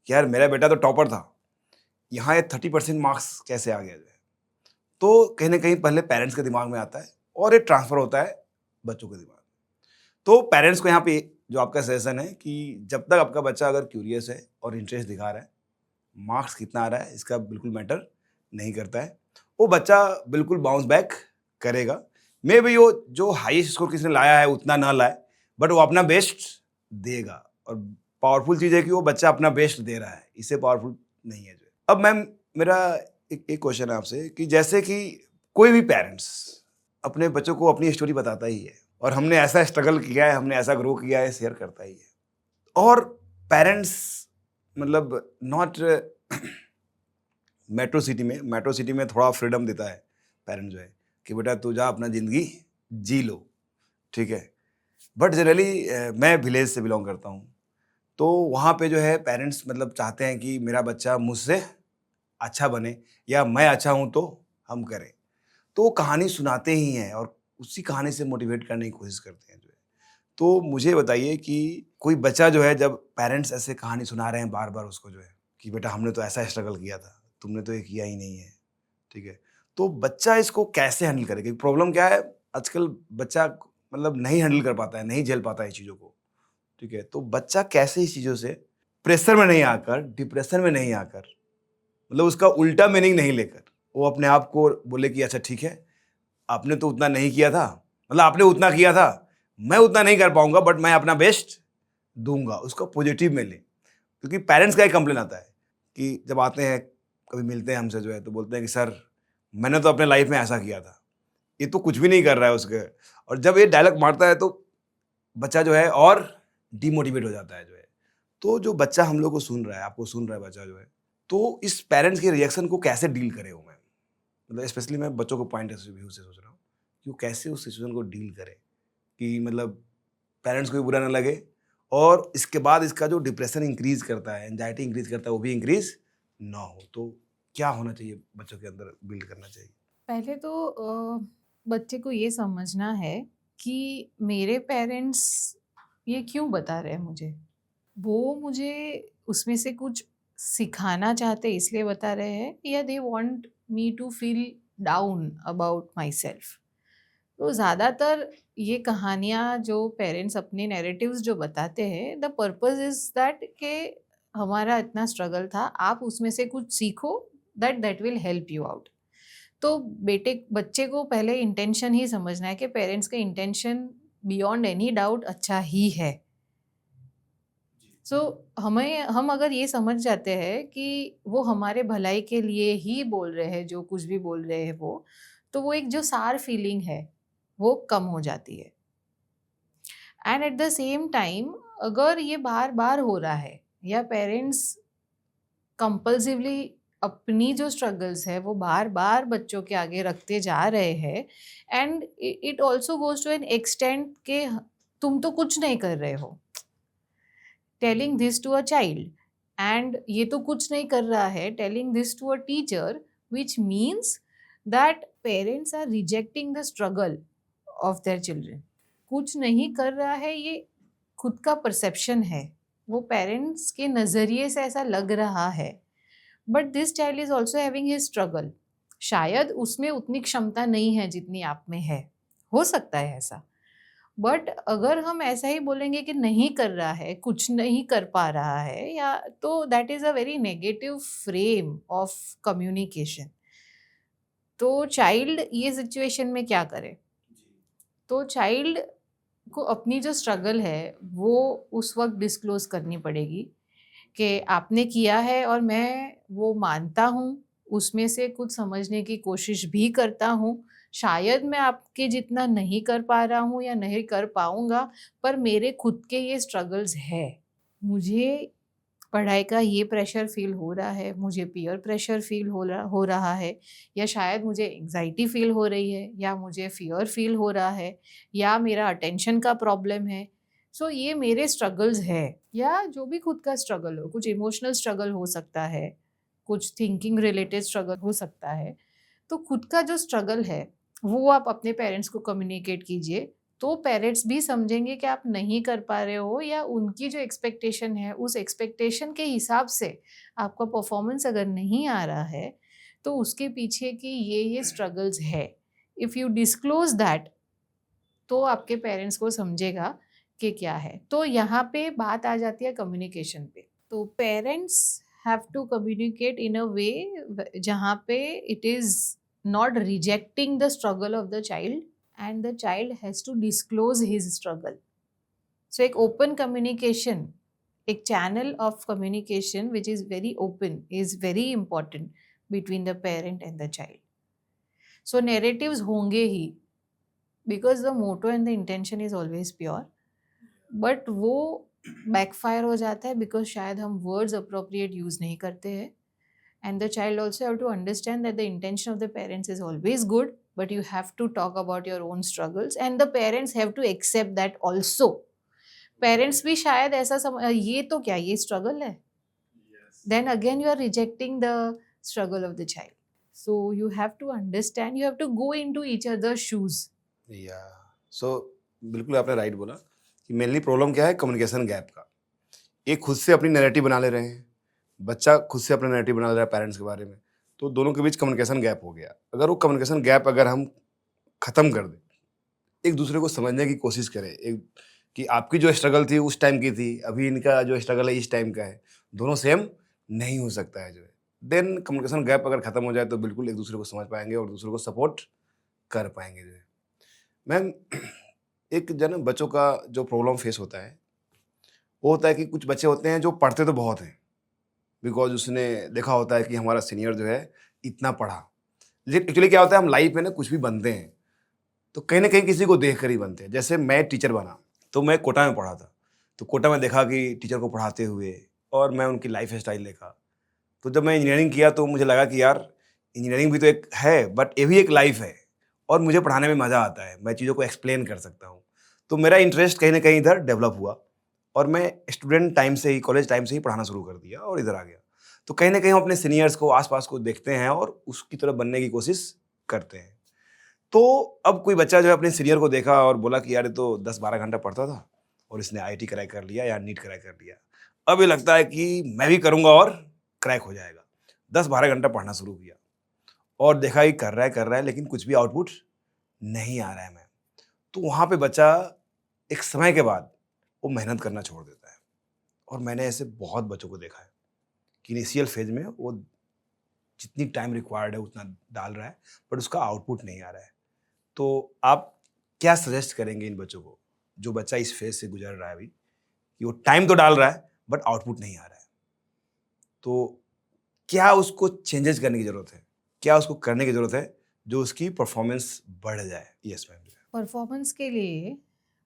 कि यार मेरा बेटा तो टॉपर था, यहाँ ये 30% मार्क्स कैसे आ गया. तो कहीं ना कहीं पहले पेरेंट्स के दिमाग में आता है और ये ट्रांसफ़र होता है बच्चों के दिमाग में. तो पेरेंट्स को यहाँ पे जो आपका सजेशन है कि जब तक आपका बच्चा अगर क्यूरियस है और इंटरेस्ट दिखा रहा है, मार्क्स कितना आ रहा है इसका बिल्कुल मैटर नहीं करता है, वो बच्चा बिल्कुल बाउंस बैक करेगा. मे बी वो जो हाईएस्ट स्कोर किसने लाया है उतना ना लाए, बट वो अपना बेस्ट देगा. और पावरफुल चीज़ है कि वो बच्चा अपना बेस्ट दे रहा है, इससे पावरफुल नहीं है. अब मैम मेरा एक क्वेश्चन है आपसे कि जैसे कि कोई भी पेरेंट्स अपने बच्चों को अपनी स्टोरी बताता ही है, और हमने ऐसा स्ट्रगल किया है, हमने ऐसा ग्रो किया है, शेयर करता ही है. और पेरेंट्स मतलब नॉट मेट्रो सिटी में थोड़ा फ्रीडम देता है पेरेंट्स जो है कि बेटा तू जा अपना ज़िंदगी जी लो, ठीक है. बट जनरली मैं विलेज से बिलोंग करता हूँ, तो वहाँ पे जो है पेरेंट्स मतलब चाहते हैं कि मेरा बच्चा मुझसे अच्छा बने या मैं अच्छा हूँ तो हम करें. तो वो कहानी सुनाते ही हैं और उसी कहानी से मोटिवेट करने की कोशिश करते हैं जो है. तो मुझे बताइए कि कोई बच्चा जो है जब पेरेंट्स ऐसे कहानी सुना रहे हैं बार बार उसको जो है कि बेटा हमने तो ऐसा स्ट्रगल किया था, तुमने तो ये किया ही नहीं है, ठीक है. तो बच्चा इसको कैसे हैंडल करे? क्योंकि प्रॉब्लम क्या है, आजकल बच्चा मतलब नहीं हैंडल कर पाता है, नहीं झेल पाता है चीज़ों को, ठीक है? तो बच्चा कैसे इस चीज़ों से प्रेशर में नहीं आकर, डिप्रेशन में नहीं आकर, मतलब उसका उल्टा मीनिंग नहीं लेकर, वो अपने आप को बोले कि अच्छा ठीक है, आपने तो उतना नहीं किया था, मतलब आपने उतना किया था, मैं उतना नहीं कर पाऊंगा, बट मैं अपना बेस्ट दूंगा, उसको पॉजिटिव में ले। क्योंकि पेरेंट्स का एक कंप्लेन आता है कि जब आते हैं, कभी मिलते हैं हमसे जो है, तो बोलते हैं कि सर मैंने तो अपने लाइफ में ऐसा किया था, ये तो कुछ भी नहीं कर रहा है उसके। और जब ये डायलॉग मारता है तो बच्चा जो है और डिमोटिवेट हो जाता है जो है। तो जो बच्चा हम लोग को सुन रहा है, आपको सुन रहा है बच्चा जो है, तो इस पेरेंट्स के रिएक्शन को कैसे डील करे वो? मैं मतलब स्पेशली मैं बच्चों को पॉइंट ऑफ व्यू से सोच रहा हूँ कि वो कैसे उस सिचुएशन को डील करे कि मतलब पेरेंट्स को भी बुरा ना लगे, और इसके बाद इसका जो डिप्रेशन इंक्रीज करता है, एंजाइटी इंक्रीज करता है, वो भी इंक्रीज ना हो। तो क्या होना चाहिए बच्चों के अंदर, बिल्ड करना चाहिए? पहले तो बच्चे को ये समझना है कि मेरे पेरेंट्स ये क्यों बता रहे हैं मुझे। वो मुझे उसमें से कुछ सिखाना चाहते इसलिए बता रहे हैं, या they want me to feel down about myself. तो ज़्यादातर ये कहानियाँ जो पेरेंट्स अपने नैरेटिव्स जो बताते हैं, द पर्पस इज़ दैट कि हमारा इतना स्ट्रगल था, आप उसमें से कुछ सीखो, that will help you out. तो बच्चे को पहले इंटेंशन ही समझना है कि पेरेंट्स का इंटेंशन बियॉन्ड एनी डाउट अच्छा ही है। सो हम अगर ये समझ जाते हैं कि वो हमारे भलाई के लिए ही बोल रहे हैं, जो कुछ भी बोल रहे हैं वो, तो वो एक जो सार फीलिंग है वो कम हो जाती है। And eight the same time, अगर ये बार बार हो रहा है या पेरेंट्स कंपल्सिवली अपनी जो स्ट्रगल्स है वो बार बार बच्चों के आगे रखते जा रहे हैं, and it also goes to an extent के तुम तो कुछ नहीं कर रहे हो, telling this to a child, and ये तो कुछ नहीं कर रहा है telling this to a teacher, which means that parents are rejecting the struggle of their children. कुछ नहीं कर रहा है, ये खुद का परसेप्शन है, वो पेरेंट्स के नज़रिए से ऐसा लग रहा है, but this child is also having his struggle. शायद उसमें उतनी क्षमता नहीं है जितनी आप में है, हो सकता है ऐसा। बट अगर हम ऐसा ही बोलेंगे कि नहीं कर रहा है, कुछ नहीं कर पा रहा है, या तो that is a very negative frame of communication. तो चाइल्ड ये सिचुएशन में क्या करे? तो चाइल्ड को अपनी जो स्ट्रगल है वो उस वक्त डिस्क्लोज करनी पड़ेगी कि आपने किया है और मैं वो मानता हूँ, उसमें से कुछ समझने की कोशिश भी करता हूँ। शायद मैं आपके जितना नहीं कर पा रहा हूँ या नहीं कर पाऊँगा, पर मेरे खुद के ये स्ट्रगल्स है। मुझे पढ़ाई का ये प्रेशर फ़ील हो रहा है, मुझे पीयर प्रेशर फ़ील हो रहा है, या शायद मुझे एंग्ज़ायटी फ़ील हो रही है, या मुझे फ़ियर फ़ील हो रहा है, या मेरा अटेंशन का प्रॉब्लम है। सो ये मेरे स्ट्रगल्स है, या जो भी खुद का स्ट्रगल हो, कुछ इमोशनल स्ट्रगल हो सकता है, कुछ थिंकिंग रिलेटेड स्ट्रगल हो सकता है। तो खुद का जो स्ट्रगल है, वो आप अपने पेरेंट्स को कम्युनिकेट कीजिए, तो पेरेंट्स भी समझेंगे कि आप नहीं कर पा रहे हो, या उनकी जो एक्सपेक्टेशन है उस एक्सपेक्टेशन के हिसाब से आपका परफॉर्मेंस अगर नहीं आ रहा है, तो उसके पीछे की ये स्ट्रगल्स है। इफ़ यू डिस्क्लोज दैट, तो आपके पेरेंट्स को समझेगा कि क्या है। तो यहाँ पे बात आ जाती है कम्युनिकेशन पे। तो parents have to communicate in a way जहाँ पे it is not rejecting the struggle of the child, and the child has to disclose his struggle. So एक ओपन कम्युनिकेशन, एक channel of communication which is very open is very important between the parent and the child. So narratives होंगे ही, because the motto and the intention is always pure, but वो backfire हो जाता है because शायद हम words appropriate use नहीं करते हैं। And the child also have to understand that the intention of the parents is always good, but you have to talk about your own struggles, and the parents have to accept that also. Parents भी शायद ऐसा ये तो क्या, ये struggle है? Then again you are rejecting the struggle of the child. So you have to understand, you have to go into each other's shoes. या सो बिल्कुल आपने राइट बोला कि मेनली प्रॉब्लम क्या है, कम्युनिकेशन गैप का। एक खुद से अपनी नैरेटिव बना ले रहे हैं, बच्चा खुद से अपना नैरेटिव बना ले रहा है पेरेंट्स के बारे में, तो दोनों के बीच कम्युनिकेशन गैप हो गया। अगर वो कम्युनिकेशन गैप अगर हम ख़त्म कर दें, एक दूसरे को समझने की कोशिश करें, एक कि आपकी जो स्ट्रगल थी उस टाइम की थी, अभी इनका जो स्ट्रगल है इस टाइम का है, दोनों सेम नहीं हो सकता है जो है। देन कम्युनिकेशन गैप अगर ख़त्म हो जाए तो बिल्कुल एक दूसरे को समझ पाएंगे और दूसरे को सपोर्ट कर पाएंगे जो है। मैम, एक जो है ना बच्चों का जो प्रॉब्लम फेस होता है, वो होता है कि कुछ बच्चे होते हैं जो पढ़ते तो बहुत हैं, बिकॉज उसने देखा होता है कि हमारा सीनियर जो है इतना पढ़ा। लेकिन एक्चुअली क्या होता है, हम लाइफ में ना कुछ भी बनते हैं तो कहीं ना कहीं किसी को देख कर ही बनते हैं। जैसे मैं टीचर बना तो मैं कोटा में पढ़ा था, तो कोटा में देखा कि टीचर को पढ़ाते हुए और मैं उनकी लाइफ स्टाइल देखा। तो जब मैं इंजीनियरिंग किया तो मुझे लगा कि यार इंजीनियरिंग भी तो एक है, बट ये भी एक लाइफ है और मुझे पढ़ाने में मज़ा आता है, मैं चीज़ों को एक्सप्लेन कर सकता हूँ। तो मेरा इंटरेस्ट कहीं ना कहीं इधर डेवलप हुआ और मैं स्टूडेंट टाइम से ही, कॉलेज टाइम से ही पढ़ाना शुरू कर दिया और इधर आ गया। तो कहीं ना कहीं हम अपने सीनियर्स को, आसपास को देखते हैं और उसकी तरह बनने की कोशिश करते हैं। तो अब कोई बच्चा जो है अपने सीनियर को देखा और बोला कि यार ये तो 10-12 घंटा पढ़ता था और इसने आईआईटी क्रैक कर लिया या नीट क्रैक कर लिया। अब ये लगता है कि मैं भी करूँगा और क्रैक हो जाएगा। 10-12 घंटा पढ़ना शुरू किया और देखा कि कर रहा है लेकिन कुछ भी आउटपुट नहीं आ रहा है मैम। तो वहाँ पे बच्चा एक समय के बाद वो मेहनत करना छोड़ देता है और मैंने ऐसे बहुत बच्चों को देखा है कि इनिशियल फेज में वो जितनी टाइम रिक्वायर्ड है उतना डाल रहा है बट उसका आउटपुट नहीं आ रहा है। तो आप क्या सजेस्ट करेंगे इन बच्चों को, जो बच्चा इस फेज से गुजर रहा है अभी, कि वो टाइम तो डाल रहा है बट आउटपुट नहीं आ रहा है, तो क्या उसको चेंजेस करने की जरूरत है, क्या उसको करने की जरूरत है जो उसकी परफॉर्मेंस बढ़ जाए? Yes ma'am. परफॉर्मेंस के लिए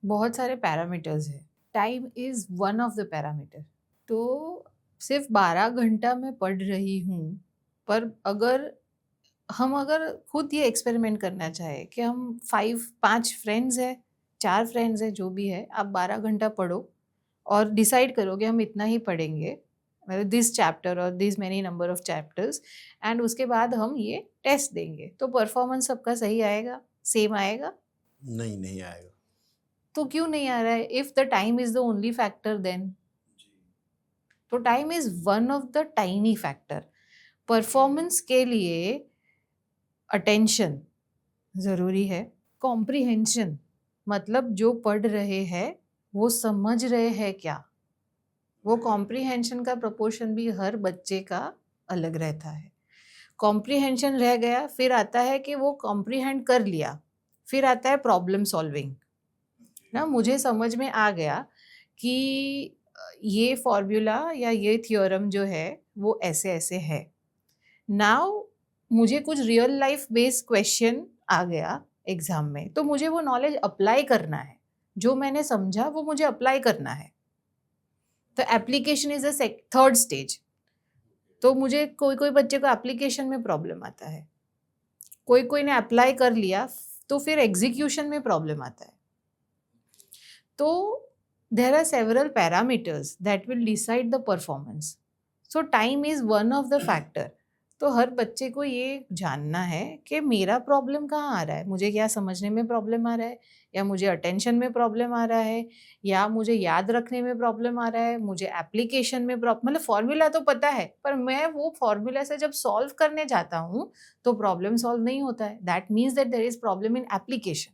बहुत सारे पैरामीटर्स हैं। Time is one of the parameter. तो सिर्फ 12 घंटा मैं पढ़ रही हूँ, पर अगर खुद ये एक्सपेरिमेंट करना चाहे कि हम 5 फ्रेंड्स हैं, 4 फ्रेंड्स हैं, जो भी है, आप 12 घंटा पढ़ो और डिसाइड करो कि हम इतना ही पढ़ेंगे, मतलब दिस चैप्टर और this many number of chapters, and उसके बाद हम ये टेस्ट देंगे। तो परफॉर्मेंस सबका सही आएगा, सेम आएगा? नहीं, नहीं आएगा। तो क्यों नहीं आ रहा है? If the time is the only factor then, तो time is one of the tiny factor. Performance के लिए अटेंशन ज़रूरी है, कॉम्प्रिहेंशन, मतलब जो पढ़ रहे हैं वो समझ रहे हैं क्या, वो कॉम्प्रिहेंशन का प्रोपोर्शन भी हर बच्चे का अलग रहता है। कॉम्प्रिहेंशन रह गया, फिर आता है कि वो कॉम्प्रिहेंड कर लिया, फिर आता है प्रॉब्लम सॉल्विंग। ना मुझे समझ में आ गया कि ये फॉर्मूला या ये थ्योरम जो है वो ऐसे ऐसे है। नाउ मुझे कुछ रियल लाइफ बेस्ड क्वेश्चन आ गया एग्जाम में, तो मुझे वो नॉलेज अप्लाई करना है, जो मैंने समझा वो मुझे अप्लाई करना है। तो application is the third stage. तो मुझे कोई कोई बच्चे को एप्लीकेशन में प्रॉब्लम आता है, कोई कोई ने अप्लाई कर लिया तो फिर एग्जीक्यूशन में प्रॉब्लम आता है। तो there are several parameters that will decide the performance. So time is one of the factor. तो हर बच्चे को ये जानना है कि मेरा प्रॉब्लम कहाँ आ रहा है, मुझे क्या समझने में प्रॉब्लम आ रहा है, या मुझे अटेंशन में प्रॉब्लम आ रहा है, या मुझे याद रखने में प्रॉब्लम आ रहा है, मुझे एप्लीकेशन में मतलब फॉर्मूला तो पता है पर मैं वो फॉर्मूला से जब सॉल्व करने जाता हूँ तो प्रॉब्लम सॉल्व नहीं होता है। That means that there is problem in application.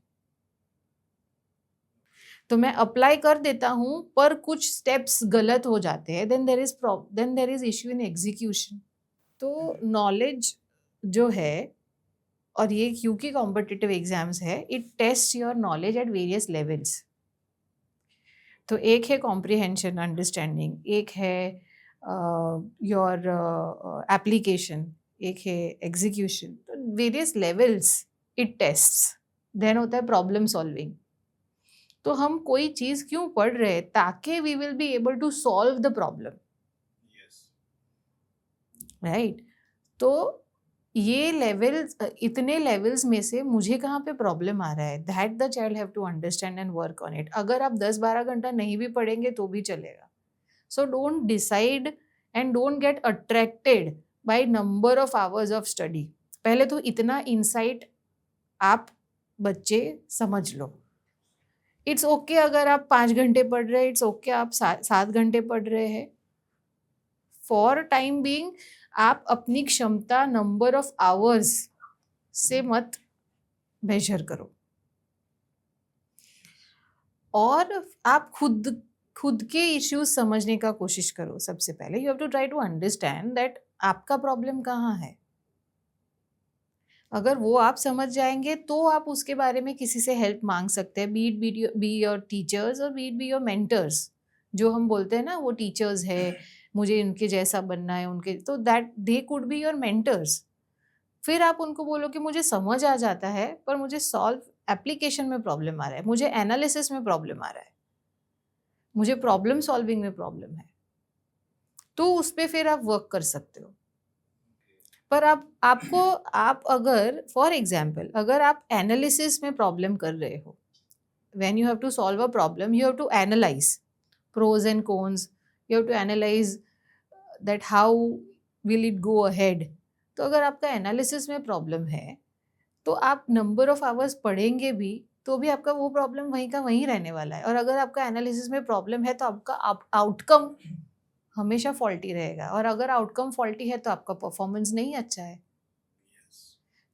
तो मैं अप्लाई कर देता हूँ पर कुछ स्टेप्स गलत हो जाते हैं, then there is issue in execution. तो नॉलेज जो है, और ये क्योंकि कॉम्पिटिटिव एग्जाम्स है, it test your knowledge at various levels. तो एक है कॉम्प्रिहेंशन अंडरस्टैंडिंग, एक है योर एप्लीकेशन, एक है एग्जीक्यूशन। तो various levels it tests. Then होता है प्रॉब्लम सॉल्विंग। तो हम कोई चीज क्यों पढ़ रहे हैं? ताकि we will be able to solve the problem, right? तो ये लेवल्स, इतने लेवल्स में से मुझे कहाँ पे प्रॉब्लम आ रहा है, that the child have to understand and work on it. अगर आप 10-12 घंटा नहीं भी पढ़ेंगे तो भी चलेगा। So don't decide and don't get attracted by number of hours of study. पहले तो इतना इंसाइट आप बच्चे समझ लो। इट्स ओके अगर आप 5 घंटे पढ़ रहे हैं, इट्स ओके आप 7 घंटे पढ़ रहे हैं। फॉर टाइम बीइंग आप अपनी क्षमता नंबर ऑफ आवर्स से मत मेजर करो, और आप खुद के इश्यूज समझने का कोशिश करो। सबसे पहले you have to try to understand that आपका प्रॉब्लम कहाँ है। अगर वो आप समझ जाएंगे तो आप उसके बारे में किसी से हेल्प मांग सकते हैं, बी योर टीचर्स और बी योर मेंटर्स। जो हम बोलते हैं ना, वो टीचर्स है, मुझे इनके जैसा बनना है, उनके, तो that they could be your mentors. फिर आप उनको बोलो कि मुझे समझ आ जाता है पर मुझे सॉल्व एप्लीकेशन में प्रॉब्लम आ रहा है, मुझे एनालिसिस में प्रॉब्लम आ रहा है, मुझे प्रॉब्लम सॉल्विंग में प्रॉब्लम है, तो उस पर फिर आप वर्क कर सकते हो। पर आप अगर फॉर एग्जाम्पल अगर आप एनालिसिस में प्रॉब्लम कर रहे हो, when you have to solve a problem you have to analyse pros and cons, you have to analyse that how will it go ahead. तो अगर आपका एनालिसिस में प्रॉब्लम है तो आप नंबर ऑफ आवर्स पढ़ेंगे भी तो भी आपका वो प्रॉब्लम वहीं का वहीं रहने वाला है। और अगर आपका एनालिसिस में प्रॉब्लम है तो आपका आउटकम हमेशा फॉल्टी रहेगा, और अगर आउटकम फॉल्टी है तो आपका परफॉर्मेंस नहीं अच्छा है।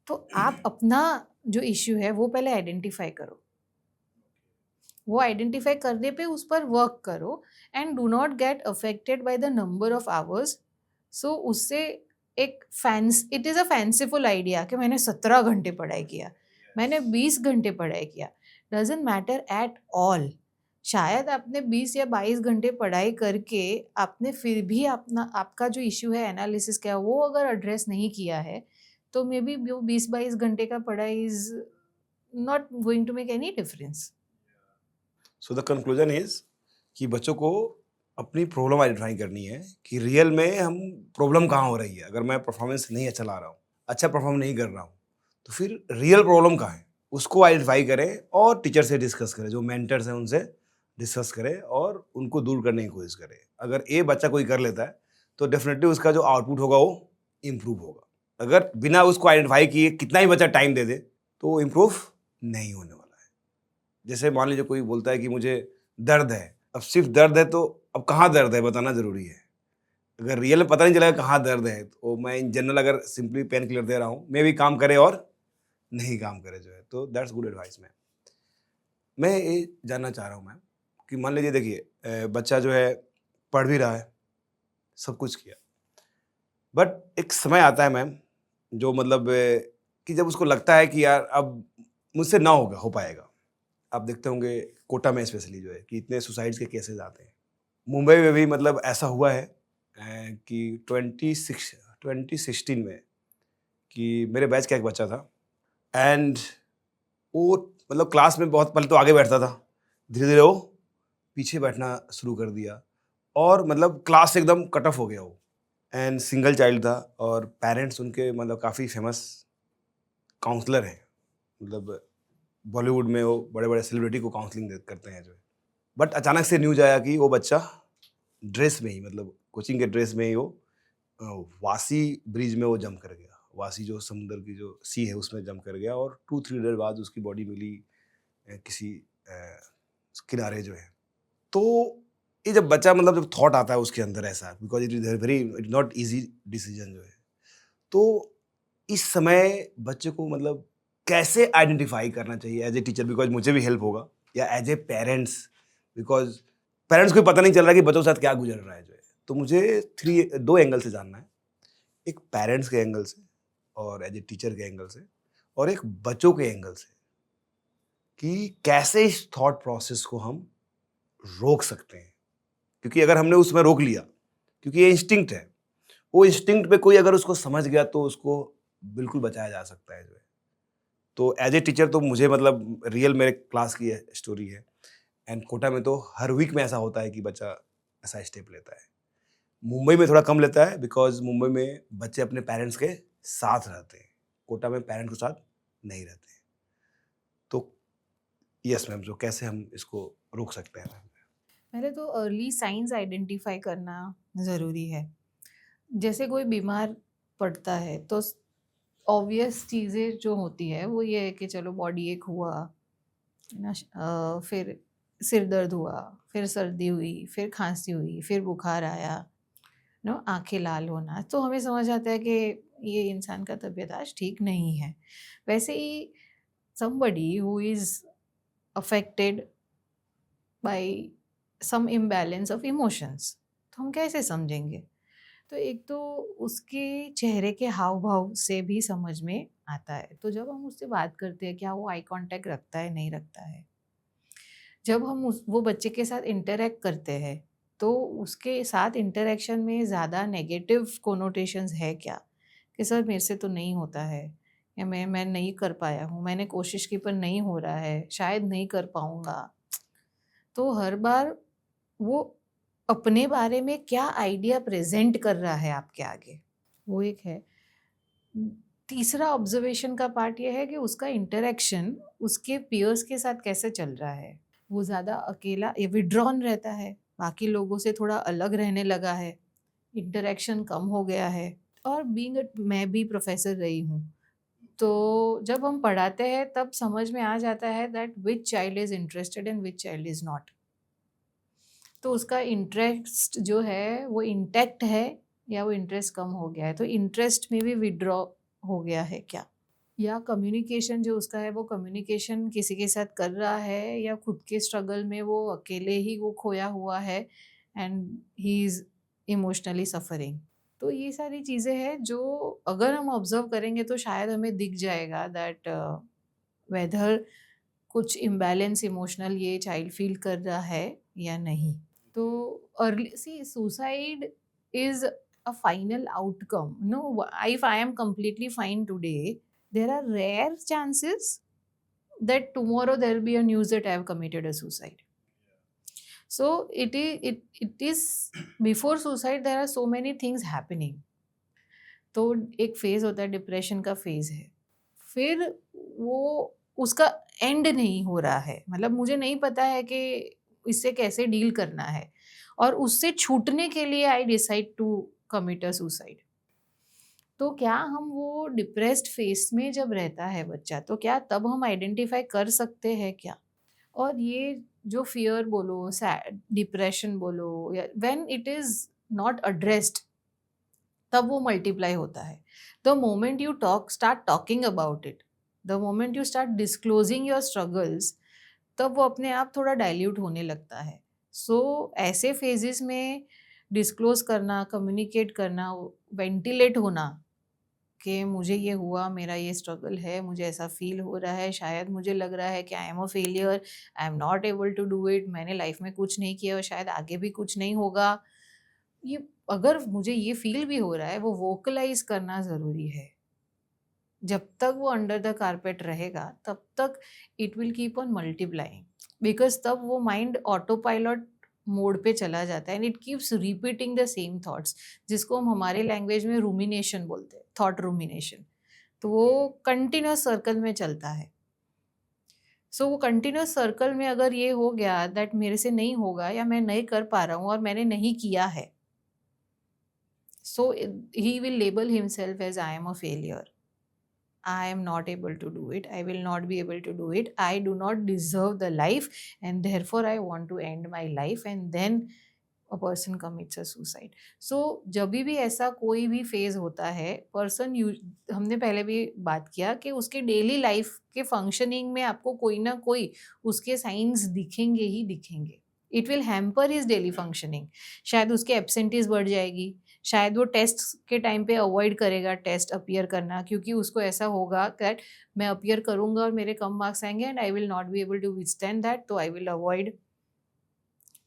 तो आप अपना जो इश्यू है वो पहले आइडेंटिफाई करो, वो आइडेंटिफाई करने पे उस पर वर्क करो, and do not get affected by the number of hours. So उससे it is a fanciful idea कि मैंने 17 घंटे पढ़ाई किया, मैंने 20 घंटे पढ़ाई किया, डजेंट मैटर एट ऑल। शायद आपने 20 या 22 घंटे पढ़ाई करके आपने फिर भी आपका जो इश्यू है एनालिसिस का वो अगर एड्रेस नहीं किया है, तो मे बी वो 20-22 घंटे का पढ़ाई is not going to make any difference. So the conclusion is कि बच्चों को अपनी प्रॉब्लम आइडेंटिफाई करनी है कि रियल में हम प्रॉब्लम कहाँ हो रही है। अगर मैं परफॉर्मेंस नहीं अच्छा ला रहा हूँ, अच्छा परफॉर्म नहीं कर रहा हूँ, तो फिर रियल प्रॉब्लम कहाँ है उसको आइडेंटिफाई करें और टीचर से डिस्कस करें, जो मेंटर्स हैं उनसे डिस्कस करें और उनको दूर करने की कोशिश करें। अगर ये बच्चा कोई कर लेता है तो डेफिनेटली उसका जो आउटपुट होगा वो इम्प्रूव होगा। अगर बिना उसको आइडेंटिफाई किए कितना ही बच्चा टाइम दे दे तो वो इम्प्रूव नहीं होने वाला है। जैसे मान लीजिए कोई बोलता है कि मुझे दर्द है, अब सिर्फ दर्द है तो अब कहाँ दर्द है बताना ज़रूरी है। अगर रियल में पता नहीं चलेगा कहाँ दर्द है तो मैं इन जनरल अगर सिंपली पेन किलर दे रहा हूँ, मे भी काम करे और नहीं काम करे जो है, तो दैट्स गुड एडवाइस। मैं ये जानना चाह रहा हूँ मैम कि मान लीजिए देखिए बच्चा जो है पढ़ भी रहा है, सब कुछ किया, बट एक समय आता है मैम जो मतलब कि जब उसको लगता है कि यार अब मुझसे ना हो पाएगा। आप देखते होंगे कोटा में स्पेशली जो है कि इतने सुसाइड्स के केसेस आते हैं। मुंबई में भी मतलब ऐसा हुआ है कि 2016 में कि मेरे बैच का एक बच्चा था, एंड वो मतलब क्लास में बहुत पहले तो आगे बैठता था, धीरे धीरे वो पीछे बैठना शुरू कर दिया और मतलब क्लास से एकदम कट ऑफ हो गया वो। एंड सिंगल चाइल्ड था और पेरेंट्स उनके मतलब काफ़ी फेमस काउंसलर हैं, मतलब बॉलीवुड में वो बड़े बड़े सेलिब्रिटी को काउंसलिंग करते हैं जो है। बट अचानक से न्यूज आया कि वो बच्चा ड्रेस में ही, मतलब कोचिंग के ड्रेस में ही वो वासी ब्रिज में वो जंप कर गया। वासी जो समुद्र की जो सी है उसमें जंप कर गया और 2-3 डेज बाद उसकी बॉडी मिली किसी किनारे जो है। तो ये जब बच्चा मतलब जब थॉट आता है उसके अंदर ऐसा, because it is very it not easy decision जो है, तो इस समय बच्चे को मतलब कैसे आइडेंटिफाई करना चाहिए एज ए टीचर, बिकॉज मुझे भी हेल्प होगा, या as a parents, because parents को पता नहीं चल रहा कि बच्चों के साथ क्या गुजर रहा है जो है। तो मुझे 2 एंगल से जानना है, एक पेरेंट्स के एंगल से और एज ए टीचर के एंगल से, और एक बच्चों के एंगल से, कि कैसे इस थॉट प्रोसेस को हम रोक सकते हैं। क्योंकि अगर हमने उसमें रोक लिया, क्योंकि ये इंस्टिंक्ट है, वो इंस्टिंक्ट पे कोई अगर उसको समझ गया तो उसको बिल्कुल बचाया जा सकता है जो है। तो एज ए टीचर तो मुझे मतलब रियल मेरे क्लास की स्टोरी है, एंड कोटा में तो हर वीक में ऐसा होता है कि बच्चा ऐसा स्टेप लेता है। मुंबई में थोड़ा कम लेता है बिकॉज मुंबई में बच्चे अपने पेरेंट्स के साथ रहते हैं, कोटा में पेरेंट्स के साथ नहीं रहते हैं। तो यस मैम, जो कैसे हम इसको रोक सकते हैं मैम? पहले तो अर्ली साइंस आइडेंटिफाई करना ज़रूरी है। जैसे कोई बीमार पड़ता है तो ऑब्वियस चीज़ें जो होती है वो ये है कि चलो बॉडी एक हुआ ना, फिर सिर दर्द हुआ, फिर सर्दी हुई, फिर खांसी हुई, फिर बुखार आया, नो आंखें लाल होना, तो हमें समझ आता है कि ये इंसान का तबीयत आज ठीक नहीं है। वैसे ही somebody who is affected by some imbalance of emotions, तो हम कैसे समझेंगे? तो एक तो उसके चेहरे के हाव भाव से भी समझ में आता है। तो जब हम उससे बात करते हैं, क्या वो आई कांटेक्ट रखता है, नहीं रखता है। जब हम वो बच्चे के साथ इंटरेक्ट करते हैं, तो उसके साथ इंटरेक्शन में ज़्यादा नेगेटिव कोनोटेशंस है क्या, कि सर मेरे से तो नहीं होता है, या मैं नहीं कर पाया हूँ, मैंने कोशिश की पर नहीं हो रहा है, शायद नहीं कर पाऊँगा। तो हर बार वो अपने बारे में क्या आइडिया प्रेजेंट कर रहा है आपके आगे, वो एक है। तीसरा ऑब्जर्वेशन का पार्ट ये है कि उसका इंटरेक्शन उसके पीयर्स के साथ कैसे चल रहा है। वो ज़्यादा अकेला या विड्रॉन रहता है, बाकी लोगों से थोड़ा अलग रहने लगा है, इंटरेक्शन कम हो गया है। और बीइंग मैं भी प्रोफेसर रही हूँ, तो जब हम पढ़ाते हैं तब समझ में आ जाता है that which child is interested and which child is not. तो उसका इंटरेस्ट जो है वो इंटैक्ट है या वो इंटरेस्ट कम हो गया है, तो इंटरेस्ट में भी विड्रॉ हो गया है क्या, या कम्युनिकेशन जो उसका है वो कम्युनिकेशन किसी के साथ कर रहा है, या खुद के स्ट्रगल में वो अकेले ही वो खोया हुआ है and he is emotionally suffering. तो ये सारी चीज़ें हैं जो अगर हम ऑब्जर्व करेंगे तो शायद हमें दिख जाएगा दैट वेदर कुछ इम्बैलेंस इमोशनल ये चाइल्ड फील कर रहा है या नहीं। तो early see suicide is a final outcome. No, if I am completely fine today, there are rare chances that tomorrow there will be a news that I have committed a suicide. So it is before suicide there are so many things happening. तो एक phase होता है, depression का phase है, फिर वो उसका and नहीं हो रहा है, मतलब मुझे नहीं पता है कि इससे कैसे डील करना है, और उससे छूटने के लिए I decide to commit a suicide. तो क्या हम वो डिप्रेस्ड फेस में जब रहता है बच्चा, तो क्या तब हम आइडेंटिफाई कर सकते हैं क्या? और ये जो फियर बोलो, सैड डिप्रेशन बोलो, या when it is not addressed, तब वो मल्टीप्लाई होता है। The moment you start talking about it, the moment you start disclosing your struggles, तब वो अपने आप थोड़ा डाइल्यूट होने लगता है। सो ऐसे फेजेस में डिस्क्लोज करना, कम्युनिकेट करना, वेंटिलेट होना कि मुझे ये हुआ, मेरा ये स्ट्रगल है, मुझे ऐसा फील हो रहा है, शायद मुझे लग रहा है कि I am a failure, I am not able to do it, मैंने लाइफ में कुछ नहीं किया और शायद आगे भी कुछ नहीं होगा। ये अगर मुझे ये फील भी हो रहा है, वो वोकलाइज करना ज़रूरी है। जब तक वो अंडर द कारपेट रहेगा तब तक it will keep on multiplying, because तब वो माइंड ऑटो पायलट मोड पे चला जाता है and it keeps repeating the same thoughts, जिसको हम हमारे लैंग्वेज में रूमिनेशन बोलते हैं, थॉट रूमिनेशन। तो वो कंटिन्यूस सर्कल में चलता है। सो वो कंटिन्यूस सर्कल में अगर ये हो गया दैट मेरे से नहीं होगा या मैं नहीं कर पा रहा हूँ और मैंने नहीं किया है, so he will label himself as I am a failure, I am not able to do it. I will not be able to do it. I do not deserve the life, and therefore I want to end my life. And then a person commits a suicide. So जब भी ऐसा कोई भी phase होता है, person हमने पहले भी बात किया कि उसके डेली लाइफ के फंक्शनिंग में आपको कोई ना कोई उसके साइंस दिखेंगे ही दिखेंगे। It will hamper his daily functioning. शायद उसके एब्सेंटीज बढ़ जाएगी, शायद वो टेस्ट के टाइम पे अवॉइड करेगा टेस्ट अपीयर करना, क्योंकि उसको ऐसा होगा दैट मैं अपीयर करूंगा और मेरे कम मार्क्स आएंगे and I will not be able to withstand that, तो आई विल अवॉइड।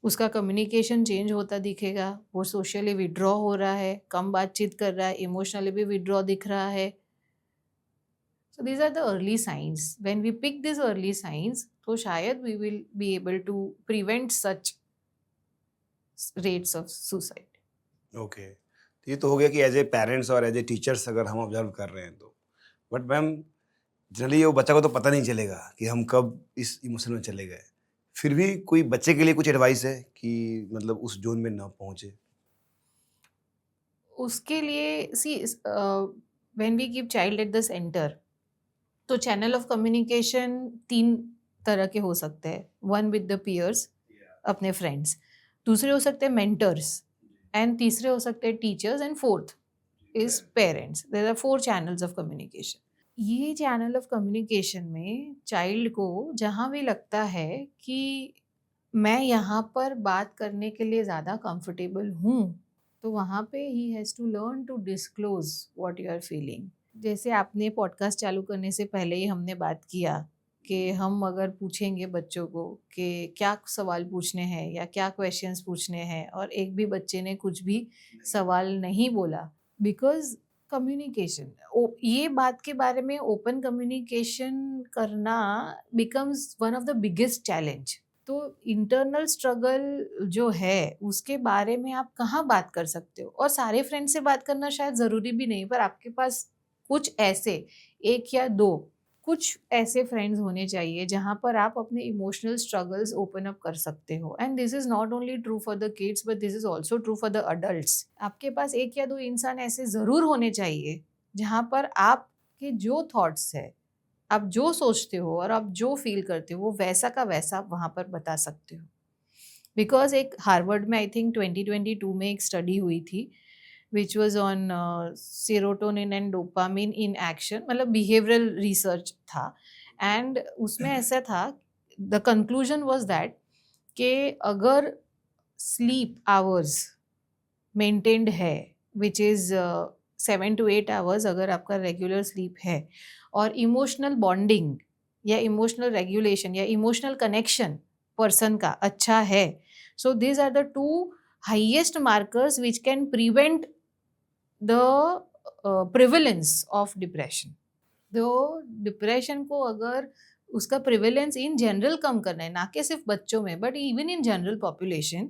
उसका कम्युनिकेशन चेंज होता दिखेगा, वो सोशली विड्रॉ हो रहा है, कम बातचीत कर रहा है, इमोशनली भी विड्रॉ दिख रहा है। So these are the early signs. When we pick this early signs, तो शायद we will be able to prevent such rates of suicide. Okay, तो ये तो हो गया कि एज ए पेरेंट्स और एज ए टीचर्स अगर हम ऑब्जर्व कर रहे हैं तो, बट मैम जनरली वो बच्चा को तो पता नहीं चलेगा कि हम कब इस इमोशन में चले गए। फिर भी कोई बच्चे के लिए कुछ एडवाइस है कि मतलब उस जोन में ना पहुंचे? उसके लिए see when we keep child at the centre, तो चैनल ऑफ कम्युनिकेशन 3 तरह के हो सकते हैं। वन विद द पीयर्स, अपने फ्रेंड्स, दूसरे हो सकते हैं मेंटर्स एंड तीसरे हो सकते हैं teachers, and fourth is parents. There are 4 channels of communication. ये चैनल ऑफ कम्युनिकेशन में चाइल्ड को जहाँ भी लगता है कि मैं यहाँ पर बात करने के लिए ज़्यादा कंफर्टेबल हूँ, तो वहाँ पे ही has to learn to disclose what you are feeling. जैसे आपने पॉडकास्ट चालू करने से पहले ही हमने बात किया कि हम अगर पूछेंगे बच्चों को कि क्या सवाल पूछने हैं या क्या क्वेश्चंस पूछने हैं, और एक भी बच्चे ने कुछ भी सवाल नहीं बोला, बिकॉज कम्युनिकेशन, ये बात के बारे में ओपन कम्युनिकेशन करना becomes one of the biggest challenge. तो इंटरनल स्ट्रगल जो है उसके बारे में आप कहाँ बात कर सकते हो, और सारे फ्रेंड से बात करना शायद ज़रूरी भी नहीं, पर आपके पास कुछ ऐसे 1 या 2 कुछ ऐसे फ्रेंड्स होने चाहिए जहाँ पर आप अपने इमोशनल स्ट्रगल्स ओपन अप कर सकते हो. And this is not only true for the kids, but this is also true for the adults. आपके पास 1 या 2 इंसान ऐसे ज़रूर होने चाहिए जहाँ पर आपके जो थॉट्स है, आप जो सोचते हो और आप जो फील करते हो, वो वैसा का वैसा वहाँ पर बता सकते हो. बिकॉज एक हार्वर्ड में आई थिंक 2022 में एक स्टडी हुई थी which was on serotonin and dopamine in action, मतलब बिहेवियरल रिसर्च था. एंड उसमें ऐसा था, द कंक्लूजन वॉज दैट कि अगर स्लीप आवर्स मेंटेन्ड है, विच इज़ 7 to 8 आवर्स अगर आपका रेगुलर स्लीप है, और इमोशनल बॉन्डिंग या इमोशनल रेगुलेशन या इमोशनल कनेक्शन पर्सन का अच्छा है, so these are the 2 highest markers which can prevent the prevalence of depression. तो डिप्रेशन को अगर उसका प्रिवेलेंस इन जनरल कम करना है, ना कि सिर्फ बच्चों में but even in general population,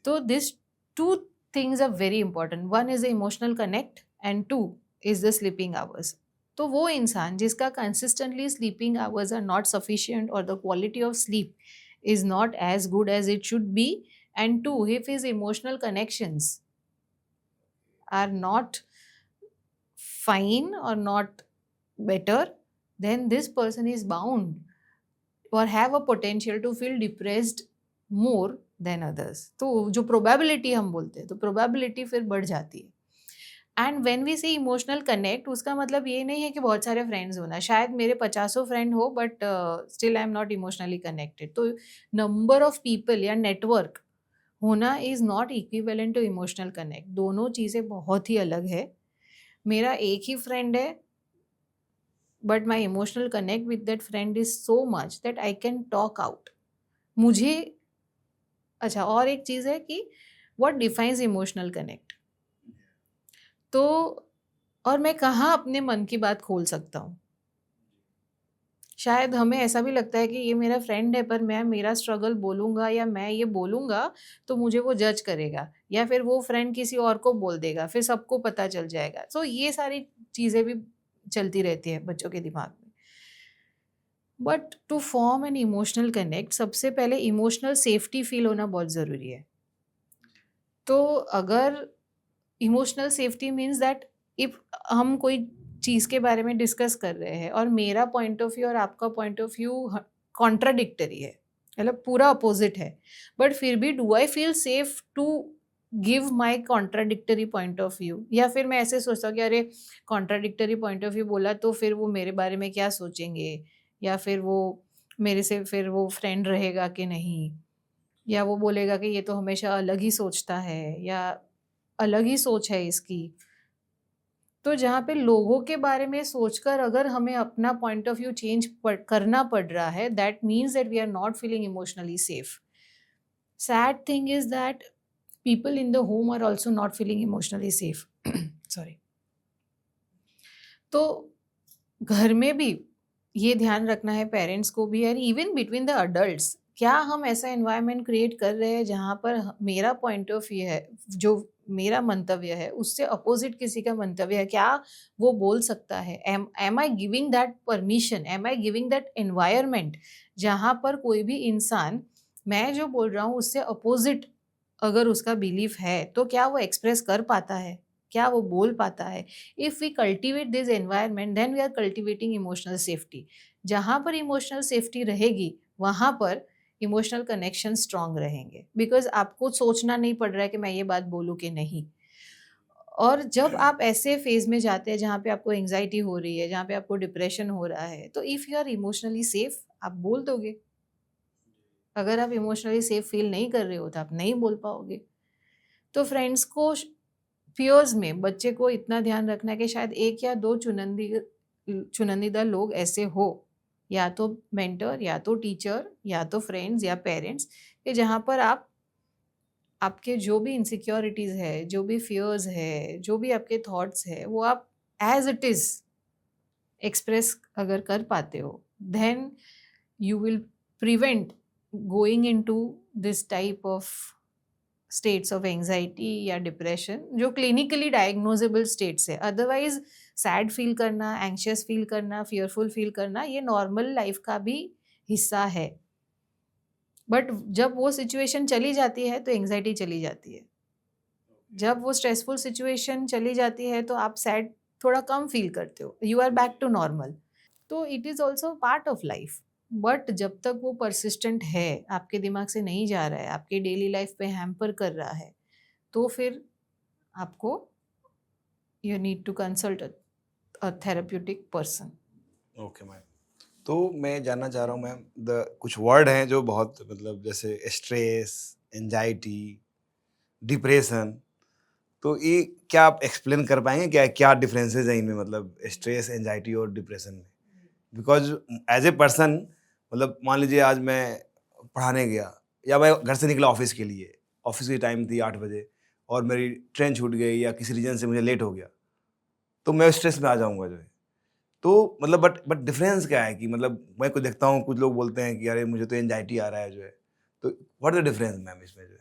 तो this 2 things are very important. One is the emotional connect and 2 is the sleeping hours. तो वो इंसान जिसका consistently sleeping hours are not sufficient or the quality of sleep is not as good as it should be, and 2, if his emotional connections are not fine or not better, then this person is bound or have a potential to feel depressed more than others. तो जो probability हम बोलते हैं, तो probability फिर बढ़ जाती है. एंड व्हेन वी से इमोशनल कनेक्ट, उसका मतलब ये नहीं है कि बहुत सारे फ्रेंड्स होना, शायद मेरे 50 फ्रेंड हो but still I am not emotionally connected. तो नंबर ऑफ पीपल या नेटवर्क होना is not equivalent to emotional connect. दोनों चीज़ें बहुत ही अलग है. मेरा एक ही फ्रेंड है but my emotional connect with that friend is so much that I can talk out. मुझे अच्छा, और एक चीज़ है कि व्हाट डिफाइंस इमोशनल कनेक्ट. तो और मैं कहाँ अपने मन की बात खोल सकता हूँ. शायद हमें ऐसा भी लगता है कि ये मेरा फ्रेंड है, पर मैं मेरा स्ट्रगल बोलूँगा या मैं ये बोलूँगा तो मुझे वो जज करेगा, या फिर वो फ्रेंड किसी और को बोल देगा, फिर सबको पता चल जाएगा. तो ये सारी चीज़ें भी चलती रहती है बच्चों के दिमाग में. But to form an emotional connect, सबसे पहले इमोशनल सेफ्टी फील होना बहुत ज़रूरी है. तो अगर emotional safety means that if हम कोई चीज़ के बारे में डिस्कस कर रहे हैं और मेरा पॉइंट ऑफ व्यू और आपका पॉइंट ऑफ व्यू कॉन्ट्राडिक्टरी है, मतलब पूरा अपोजिट है, बट फिर भी do I feel safe to give my contradictory point of view, या फिर मैं ऐसे सोचता हूँ कि अरे कॉन्ट्राडिक्टरी पॉइंट ऑफ व्यू बोला तो फिर वो मेरे बारे में क्या सोचेंगे, या फिर वो मेरे से फिर वो फ्रेंड रहेगा कि नहीं, या वो बोलेगा कि ये तो हमेशा अलग ही सोचता है या अलग ही सोच है इसकी. तो जहाँ पे लोगों के बारे में सोचकर अगर हमें अपना पॉइंट ऑफ व्यू चेंज करना पड़ रहा है, that means that we are not feeling emotionally safe. Sad thing is that people in the home are also not feeling emotionally safe. Sorry. तो घर में भी ये ध्यान रखना है पेरेंट्स को भी, और इवन बिटवीन द अडल्ट्स, क्या हम ऐसा एनवायरनमेंट क्रिएट कर रहे हैं जहाँ पर मेरा पॉइंट ऑफ व्यू है, जो मेरा मंतव्य है उससे अपोजिट किसी का मंतव्य है, क्या वो बोल सकता है? Am I giving that permission, am I giving that environment जहाँ पर कोई भी इंसान मैं जो बोल रहा हूँ उससे अपोजिट अगर उसका बिलीफ है तो क्या वो एक्सप्रेस कर पाता है, क्या वो बोल पाता है? If we cultivate this environment then we are cultivating emotional safety. जहाँ पर इमोशनल सेफ्टी रहेगी वहाँ पर इमोशनल कनेक्शन स्ट्रांग रहेंगे, बिकॉज आपको सोचना नहीं पड़ रहा है कि मैं ये बात बोलूँ कि नहीं। और जब आप ऐसे फेज में जाते हैं जहाँ पे आपको एंजाइटी हो रही है, जहाँ पे आपको डिप्रेशन हो रहा है, तो if you are emotionally safe आप बोल दोगे। अगर आप इमोशनली सेफ फील नहीं कर रहे हो तो आप नहीं बोल पाओगे। तो फ्रेंड्स को, पियर्स में बच्चे को इतना ध्यान रखना है कि शायद एक या दो चुनिंदा लोग ऐसे हो, या तो मेंटर, या तो टीचर, या तो फ्रेंड्स या पेरेंट्स, कि जहाँ पर आप आपके जो भी इनसिक्योरिटीज़ है, जो भी फियर्स है, जो भी आपके थॉट्स है, वो आप एज इट इज़ एक्सप्रेस अगर कर पाते हो, then you will prevent going into this type of states of anxiety या डिप्रेशन, जो क्लिनिकली डायग्नोजेबल स्टेट्स है। अदरवाइज सैड फील करना, एंशियस फील करना, फियरफुल फील करना, ये नॉर्मल लाइफ का भी हिस्सा है। बट जब वो सिचुएशन चली जाती है तो एंजाइटी चली जाती है। जब वो स्ट्रेसफुल सिचुएशन चली जाती है तो आप सैड थोड़ा कम फील करते हो, you are back to normal. तो it is also part of life. But जब तक वो परसिस्टेंट है, आपके दिमाग से नहीं जा रहा है, आपके डेली लाइफ पे हैम्पर कर रहा है, तो फिर आपको you need to consult a therapeutic person. Okay ma'am, तो मैं जानना चाह रहा हूँ मैम, द कुछ वर्ड हैं जो बहुत मतलब जैसे स्ट्रेस, एंजाइटी, डिप्रेशन, तो ये क्या आप एक्सप्लेन कर पाएंगे, क्या क्या डिफरेंसेस हैं इनमें, मतलब स्ट्रेस, एंजाइटी और डिप्रेशन में? बिकॉज एज ए पर्सन, मतलब मान लीजिए आज मैं पढ़ाने गया या मैं घर से निकला ऑफिस के लिए, ऑफिस की टाइम थी 8 बजे और मेरी ट्रेन छूट गई या किसी रीजन से मुझे लेट हो गया, तो मैं स्ट्रेस में आ जाऊंगा जो है। तो मतलब बट डिफरेंस क्या है कि मतलब मैं को देखता हूँ कुछ लोग बोलते हैं कि अरे मुझे तो एंजाइटी आ रहा है जो है, तो व्हाट द डिफरेंस मैम इसमें जो है?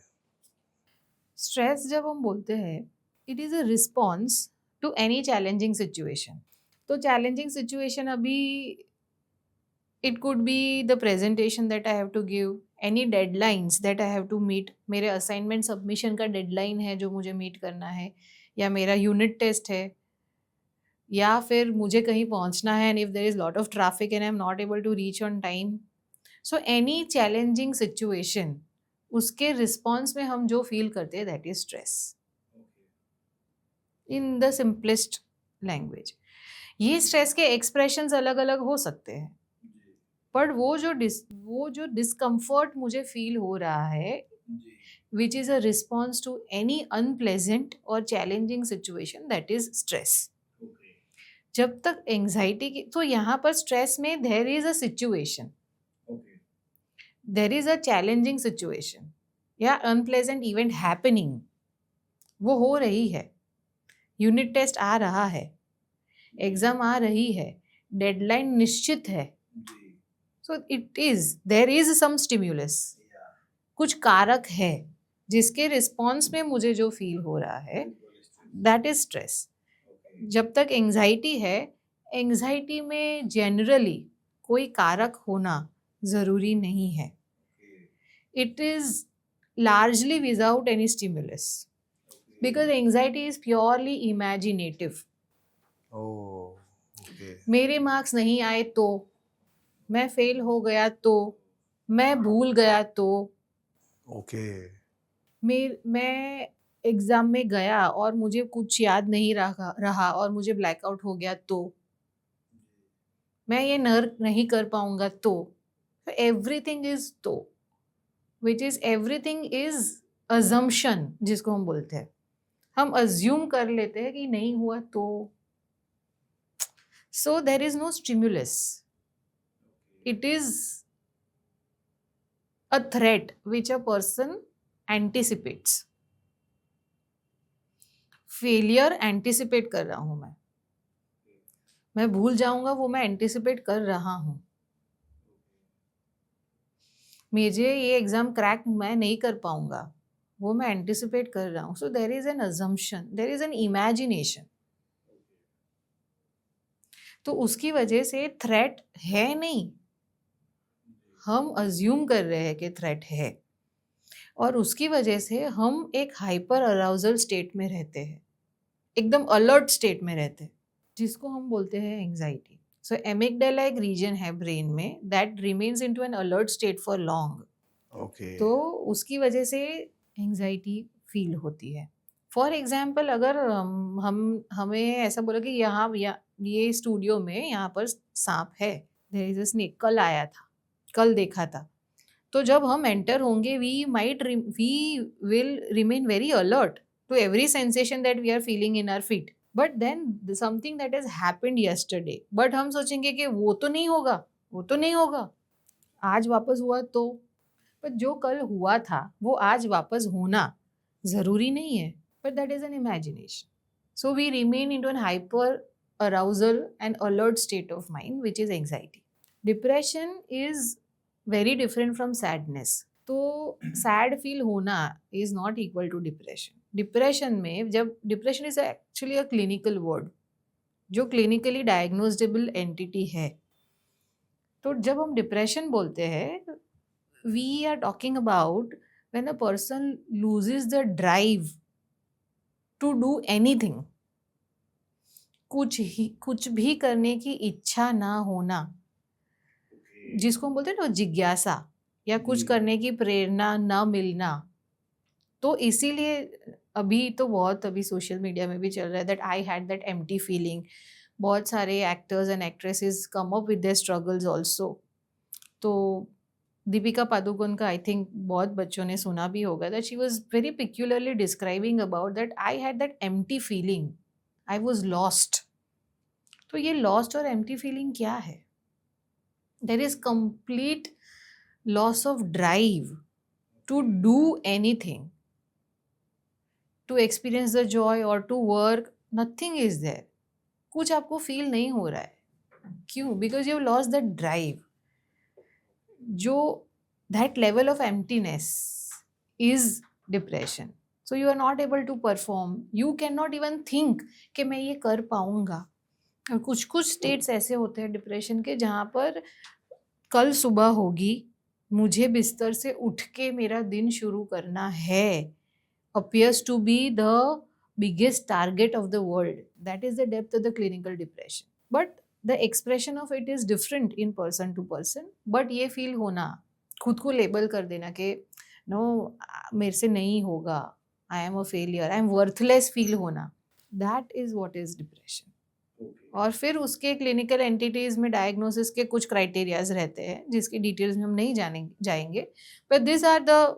स्ट्रेस जब हम बोलते हैं, it is a response to any challenging situation. तो चैलेंजिंग सिचुएशन अभी it could be the presentation that I have to give, any deadlines that I have to meet, मेरे असाइनमेंट सबमिशन का डेडलाइन है जो मुझे मीट करना है, या मेरा यूनिट टेस्ट है, या फिर मुझे कहीं पहुंचना है and if there is lot of traffic and I am not able to reach on time. So any challenging situation, उसके रिस्पॉन्स में हम जो फील करते हैं that is stress, in the simplest language. ये स्ट्रेस के एक्सप्रेशंस अलग अलग हो सकते हैं, पर वो जो डिस्कम्फर्ट मुझे फील हो रहा है, which is a response to any unpleasant और challenging situation, that is stress. जब तक एंजाइटी की, तो यहाँ पर स्ट्रेस में there is a situation, there is a challenging situation या अनप्लेजेंट इवेंट हैपनिंग, वो हो रही है, यूनिट टेस्ट आ रहा है, एग्जाम आ रही है, डेडलाइन निश्चित है। So it is, there is some stimulus, कुछ कारक है जिसके रिस्पॉन्स में मुझे जो फील हो रहा है, दैट इज स्ट्रेस। जब तक एंजाइटी है, एंजाइटी में जनरली कोई कारक होना ज़रूरी नहीं है, it is largely without any stimulus, because anxiety is purely imaginative. Oh, okay. मेरे मार्क्स नहीं आए तो, मैं फेल हो गया तो, मैं भूल गया तो, ओके। मैं एग्ज़ाम में गया और मुझे कुछ याद नहीं रहा और मुझे ब्लैकआउट हो गया तो, मैं ये नहीं कर पाऊंगा तो, एवरीथिंग इज तो, which is everything is assumption, जिसको हम बोलते हैं, हम अज्यूम कर लेते हैं कि नहीं हुआ तो। So there is no stimulus, it is a threat which a person anticipates. Failure anticipate कर रहा हूं मैं भूल जाऊंगा वो मैं एंटिसिपेट कर रहा हूं, मुझे ये एग्जाम क्रैक मैं नहीं कर पाऊंगा वो मैं एंटिसिपेट कर रहा हूँ। So there is an assumption, there is an imagination. तो उसकी वजह से थ्रेट है नहीं, हम अज्यूम कर रहे हैं कि थ्रेट है, और उसकी वजह से हम एक हाइपर अराउजल स्टेट में रहते हैं, एकदम अलर्ट स्टेट में रहते हैं, जिसको हम बोलते हैं एंजाइटी। सो एमिगडाला एक रीजन है ब्रेन में that remains into an alert state for long, okay. तो उसकी वजह से एंजाइटी फील होती है। फॉर एग्जाम्पल अगर हमें ऐसा बोला कि ये स्टूडियो में यहाँ पर सांप है, देयर इज अ स्नेक, कल आया था, कल देखा था, तो जब हम एंटर होंगे we will remain very alert to every sensation that we are feeling in our feet, but then something that has happened yesterday, but हम सोचेंगे कि वो तो नहीं होगा, वो तो नहीं होगा, आज वापस हुआ तो, पर जो कल हुआ था वो आज वापस होना जरूरी नहीं है, but that is an imagination. So we remain into an hyper arousal and alert state of mind, which is anxiety. Depression is very different from sadness. तो सैड फील होना is not equal to depression. Depression में जब depression is actually a clinical word जो clinically diagnosable entity है, तो जब हम depression बोलते हैं we are talking about when a person loses the drive to do anything, कुछ भी करने की इच्छा ना होना, जिसको हम बोलते हैं ना जिज्ञासा, या कुछ करने की प्रेरणा ना मिलना। तो इसीलिए अभी सोशल मीडिया में भी चल रहा है that I had that empty feeling. बहुत सारे actors and actresses come up with their struggles also. तो दीपिका पादुकोण का आई थिंक बहुत बच्चों ने सुना भी होगा that she was very peculiarly describing about that I had that empty feeling, I was lost. तो ये लॉस्ट और एम्प्टी फीलिंग क्या है? There is complete loss of drive to do anything, to experience the joy और to work, nothing is there. कुछ आपको feel नहीं हो रहा है, क्यों? Because you lost that drive. जो that level of emptiness is depression. So you are not able to perform, you cannot even think कि मैं ये कर पाऊंगा। और कुछ कुछ स्टेट्स ऐसे होते हैं डिप्रेशन के जहाँ पर कल सुबह होगी, मुझे बिस्तर से उठ के मेरा दिन शुरू करना है, appears to be the biggest target of the world. That is the depth of the clinical depression. But the expression of it is different in person to person. But ये फील होना, खुद को लेबल कर देना कि no मेरे से नहीं होगा, I am a failure, I am worthless feel होना, that is what is depression. और फिर उसके क्लिनिकल एंटिटीज में डायग्नोसिस के कुछ क्राइटेरियाज रहते हैं जिसकी डिटेल्स में हम नहीं जाएंगे, but this are the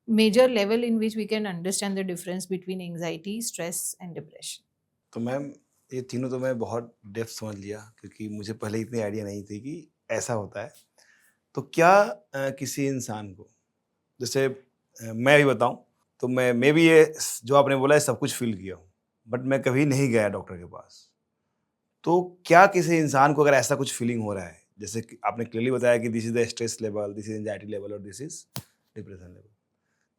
major level in which we can understand the difference between anxiety, stress and depression. तो मैम ये तीनों तो मैं बहुत डेप्थ समझ लिया, क्योंकि मुझे पहले इतनी आइडिया नहीं थी कि ऐसा होता है। तो क्या किसी इंसान को, जैसे मैं भी बताऊं तो मैं भी ये जो आपने बोला है सब कुछ फील किया हूँ, बट मैं कभी नहीं गया डॉक्टर के पास। तो क्या किसी इंसान को अगर ऐसा कुछ फीलिंग हो रहा है, जैसे कि आपने क्लियरली बताया कि this is the stress level, this is anxiety level और दिस इज डिप्रेशन लेवल,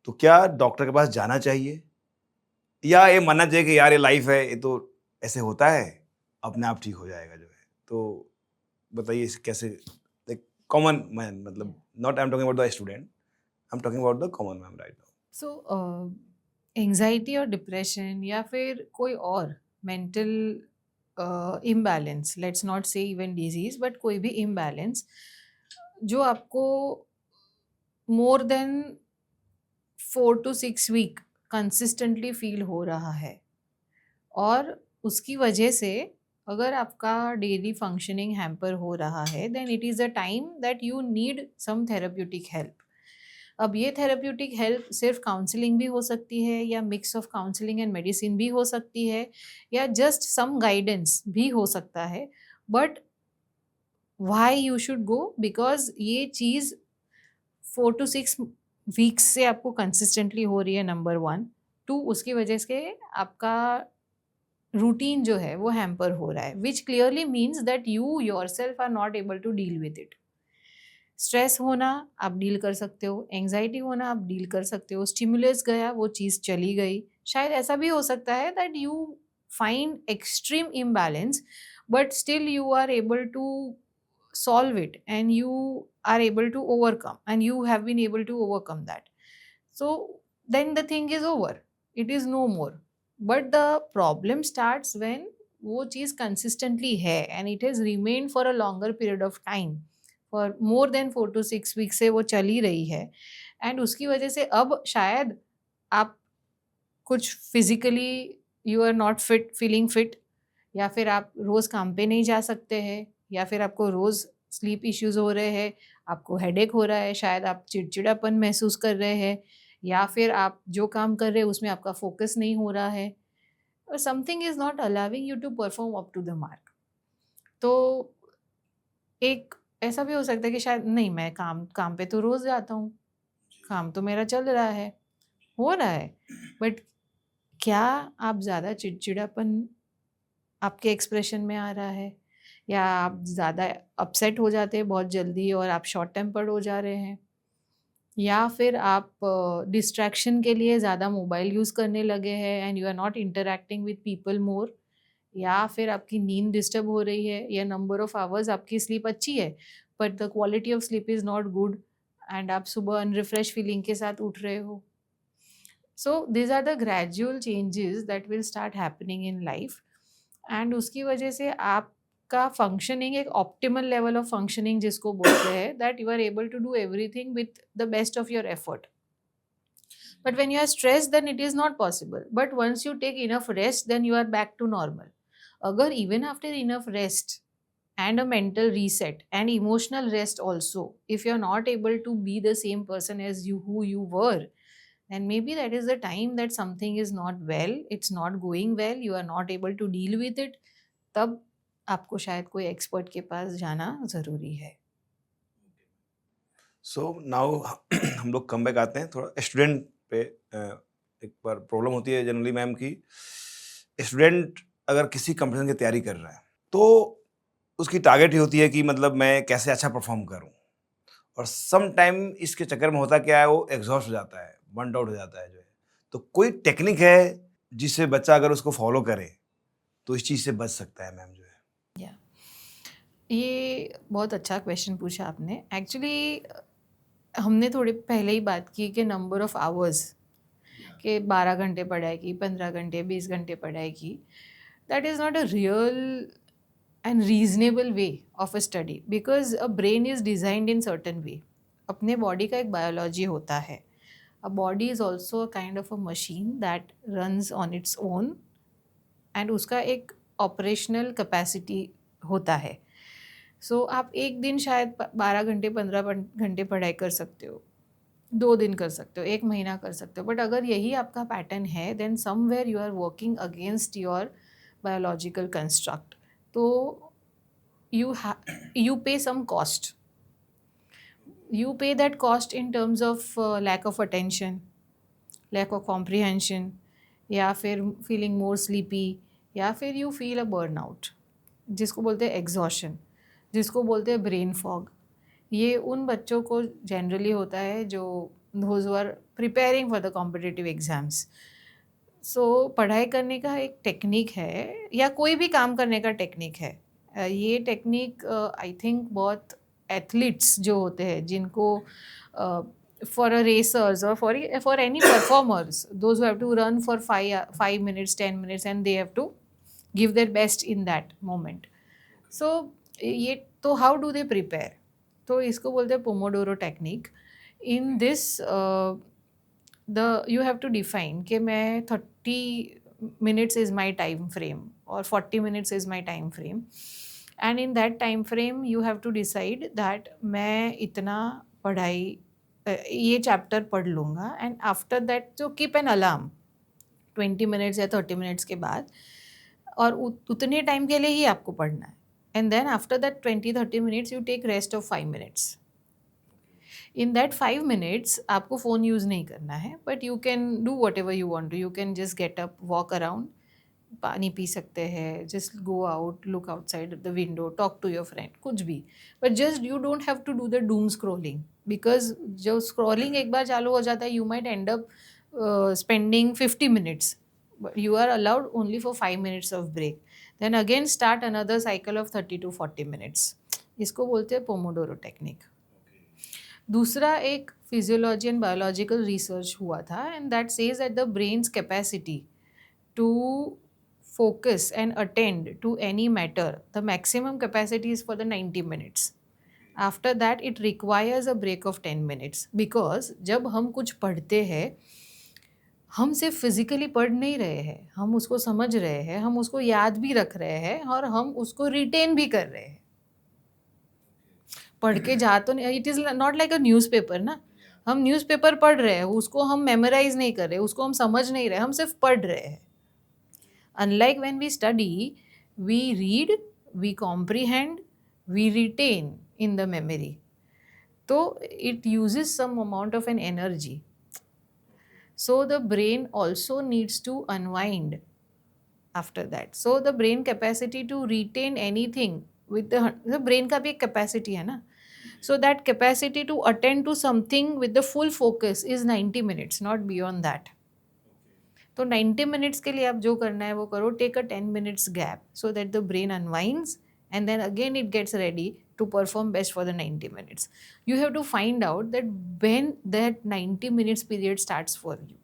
तो क्या डॉक्टर के पास जाना चाहिए या ये मानना चाहिए कि यार ये लाइफ है, ये तो ऐसे होता है, अपने आप ठीक हो जाएगा जो है? तो बताइए कैसे कॉमन मैन, मतलब not I am talking about the student, I am talking about the common man right now. So anxiety और डिप्रेशन या फिर कोई और mental imbalance, let's not say even disease, but कोई भी इम्बैलेंस जो आपको more than 4 to 6 week consistently feel हो रहा है, और उसकी वजह से अगर आपका डेली फंक्शनिंग हैम्पर हो रहा है, then it is a time that you need some therapeutic help. अब ये थेरेप्यूटिक हेल्प सिर्फ काउंसलिंग भी हो सकती है, या mix of counselling and medicine भी हो सकती है, या जस्ट सम गाइडेंस भी हो सकता है। But why you should go? Because ये चीज़ 4 to 6 वीक्स से आपको कंसिस्टेंटली हो रही है, नंबर 1। 2, उसकी वजह से आपका रूटीन जो है वो हैम्पर हो रहा है, which clearly means that you yourself are not able to deal with it. Stress होना आप डील कर सकते हो, एंग्जाइटी होना आप डील कर सकते हो, स्टिमुलस गया, वो चीज़ चली गई। शायद ऐसा भी हो सकता है that you find extreme imbalance, but still you are able to solve it and you are able to overcome, and you have been able to overcome that. So then the thing is over, it is no more. But the problem starts when वो चीज़ consistently है and it has remained for a longer period of time, for more than 4 to 6 weeks से वो चली रही है, and उसकी वजह से अब शायद आप कुछ physically you are not fit, feeling fit, या फिर आप रोज़ काम पे नहीं जा सकते हैं, या फिर आपको रोज़ स्लीप इश्यूज हो रहे हैं, आपको हेडेक हो रहा है, शायद आप चिड़चिड़ापन महसूस कर रहे हैं, या फिर आप जो काम कर रहे हैं उसमें आपका फोकस नहीं हो रहा है, और something is not allowing you to perform up to the mark. तो एक ऐसा भी हो सकता है कि शायद नहीं, मैं काम काम पे तो रोज़ जाता हूँ, काम तो मेरा चल रहा है, हो रहा है, बट क्या आप ज़्यादा चिड़चिड़ापन आपके एक्सप्रेशन में आ रहा है, या आप ज़्यादा अपसेट हो जाते हैं बहुत जल्दी और आप शॉर्ट टेम्पर्ड हो जा रहे हैं, या फिर आप डिस्ट्रैक्शन के लिए ज़्यादा मोबाइल यूज़ करने लगे हैं and you are not interacting with people more, या फिर आपकी नींद डिस्टर्ब हो रही है, या नंबर ऑफ आवर्स आपकी स्लीप अच्छी है but the quality of sleep is not good and आप सुबह अनरिफ्रेश फीलिंग के साथ उठ रहे हो। So these are the gradual changes that will start happening in life, and उसकी वजह से आपका फंक्शनिंग एक ऑप्टिमल लेवल ऑफ फंक्शनिंग जिसको बोलते हैं, that you are able to do everything with the best of your effort. But when you are stressed, then it is not possible. But once you take enough rest, then you are back to normal. Agar even after enough rest and a mental reset and emotional rest also, if you're not able to be the same person as you who you were, then maybe that is the time that something is not well, it's not going well, you are not able to deal with it. तब आपको शायद कोई expert के पास जाना ज़रूरी है। So now हम लोग कम बैक आते हैं थोड़ा स्टूडेंट पे। एक बार प्रॉब्लम होती है जनरली मैम की, स्टूडेंट अगर किसी कंपटीशन की तैयारी कर रहा है तो उसकी टारगेट ही होती है कि मतलब मैं कैसे अच्छा परफॉर्म करूं, और सम टाइम इसके चक्कर में होता क्या है, वो एग्जॉस्ट हो जाता है, बर्न आउट हो जाता है जो है। तो कोई टेक्निक है जिससे बच्चा अगर उसको फॉलो करे तो इस चीज़ से बच सकता है मैम जो है? या ये बहुत अच्छा क्वेश्चन पूछा आपने। एक्चुअली हमने थोड़ी पहले ही बात की कि नंबर ऑफ आवर्स, कि 12 घंटे पढ़ाई की, 15 घंटे, 20 घंटे पढ़ाई की, that is not a real and reasonable way of a study, because a brain is designed in certain way. अपने बॉडी का एक बायोलॉजी होता है। A body is also a kind of a machine that runs on its own, and उसका एक operational capacity होता है। सो आप एक दिन शायद 12 घंटे 15 घंटे पढ़ाई कर सकते हो, 2 दिन कर सकते हो, 1 महीना कर सकते हो, बट अगर यही आपका पैटर्न है, then somewhere you are working against your biological construct. तो you pay some cost. You pay that cost in terms of lack of attention, lack of comprehension, या फिर फीलिंग मोर स्लीपी, या फिर you feel a burn out, जिसको बोलते हैं exhaustion, जिसको बोलते हैं ब्रेन फॉग। ये उन बच्चों को जनरली होता है जो those are preparing for the competitive exams. So पढ़ाई करने का एक टेक्निक है, या कोई भी काम करने का टेक्निक है। ये टेक्निक आई थिंक बहुत एथलीट्स जो होते हैं, जिनको फॉर अ रेसर्स और for any performers, those who have to run for 5 minutes 10 minutes and they have to give their best in that moment. So ये तो हाउ डू दे प्रिपेयर? तो इसको बोलते हैं Pomodoro technique. In this you have to define कि मैं 30 minutes is my time frame or 40 minutes is my time frame, and in that time frame you have to decide that मैं इतना पढ़ाई ये चैप्टर पढ़ लूँगा, एंड आफ्टर दैट तो keep an alarm 20 minutes या 30 minutes के बाद, और उतने टाइम के लिए ही आपको पढ़ना है, and then after that 20-30 minutes you take rest of 5 minutes. In that 5 minutes आपको फ़ोन यूज़ नहीं करना है, but you can do whatever you want to. You can just get up, walk around, पानी पी सकते हैं, just go out, look outside the window, talk to your friend, कुछ भी, but just you don't have to do the doom scrolling, because जो scrolling एक बार चालू हो जाता है, you might and up spending 50 minutes. You are allowed only for 5 minutes of break. Then again start another cycle of 30 to 40 minutes. इसको बोलते हैं Pomodoro technique. दूसरा एक फिजियोलॉजी एंड बायोलॉजिकल रिसर्च हुआ था, and that says that the brain's capacity to focus and attend to any matter, the maximum capacity is for the 90 minutes. After that it requires a break of 10 minutes, because जब हम कुछ पढ़ते हैं हम सिर्फ physically पढ़ नहीं रहे हैं, हम उसको समझ रहे हैं, हम उसको याद भी रख रहे हैं और हम उसको रिटेन भी कर रहे हैं। पढ़ के जा तो नहीं, it is not like a newspaper ना, हम न्यूज़पेपर पढ़ रहे हैं, उसको हम मेमोराइज नहीं कर रहे, उसको हम समझ नहीं रहे, हम सिर्फ पढ़ रहे हैं। Unlike when we study, we read, we comprehend, we retain in the memory. So it uses some amount of an energy. So the brain also needs to unwind after that. So the brain capacity to retain anything with the brain का भी एक capacity है ना. So that capacity to attend to something with the full focus is 90 minutes, not beyond that. तो 90 minutes के लिए आप जो करना है वो करो, take a 10 minutes gap so that the brain unwinds and then again it gets ready to perform best for the 90 minutes. You have to find out that when that 90 minutes period starts for you.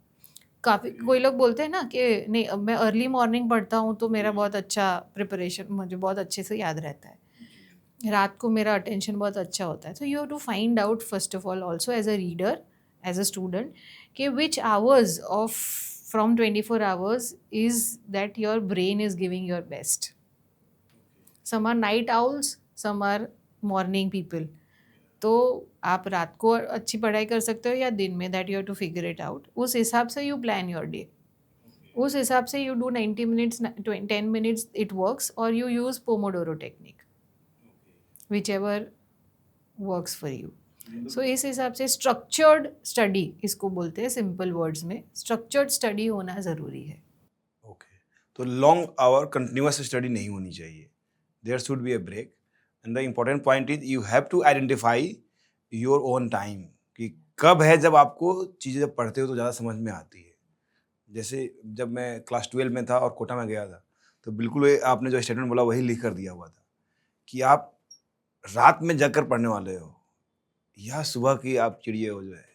काफ़ी कोई लोग बोलते हैं ना कि नहीं अब मैं अर्ली मॉर्निंग पढ़ता हूँ तो मेरा बहुत अच्छा प्रिपरेशन, मुझे बहुत अच्छे से याद रहता है, रात को मेरा अटेंशन बहुत अच्छा होता है. तो you have to find out first of all also as a reader, as a student, कि which hours of from 24 hours is that your brain is giving your best. Some are night owls, some are morning people. तो आप रात को अच्छी पढ़ाई कर सकते हो या दिन में, that you have to figure it out. उस हिसाब से यू प्लान योर डे, उस हिसाब से you do 90 minutes, 10 minutes it works, और you use Pomodoro technique, whichever works for you. So इस हिसाब से स्ट्रक्चर्ड स्टडी इसको बोलते हैं, सिंपल वर्ड्स में स्ट्रक्चर्ड स्टडी होना ज़रूरी है. ओके, तो लॉन्ग आवर कंटिन्यूअस स्टडी नहीं होनी चाहिए, there should be a break. And the important point is you have to identify your own time, कि कब है जब आपको चीज़ें जब पढ़ते हो तो ज़्यादा समझ में आती है. जैसे जब मैं क्लास 12 में था और कोटा में गया था, तो बिल्कुल ये आपने जो स्टेटमेंट बोला वही लिख कर दिया हुआ था कि आप रात में जग कर पढ़ने वाले हो या सुबह की आप चिड़िए हो, जो है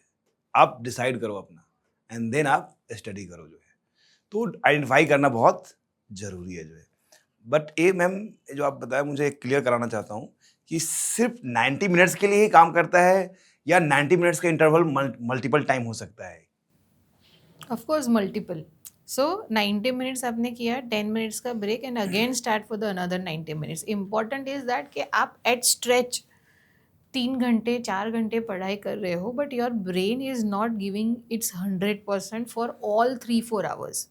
आप डिसाइड करो अपना, एंड देन आप स्टडी करो, जो है तो आइडेंटिफाई करना बहुत ज़रूरी है, जो है. बट ये मैम जो आप बताया, मुझे क्लियर कराना चाहता हूँ कि सिर्फ 90 मिनट्स के लिए ही काम करता है या 90 मिनट्स का इंटरवल मल्टीपल टाइम हो सकता है? Of course multiple. So 90 minutes आपने किया, 10 मिनट्स का break and again start for the another 90 minutes. Important is that कि आप एट स्ट्रेच 3 घंटे 4 घंटे पढ़ाई कर रहे हो, but your brain is not giving its 100% for all 3-4 hours.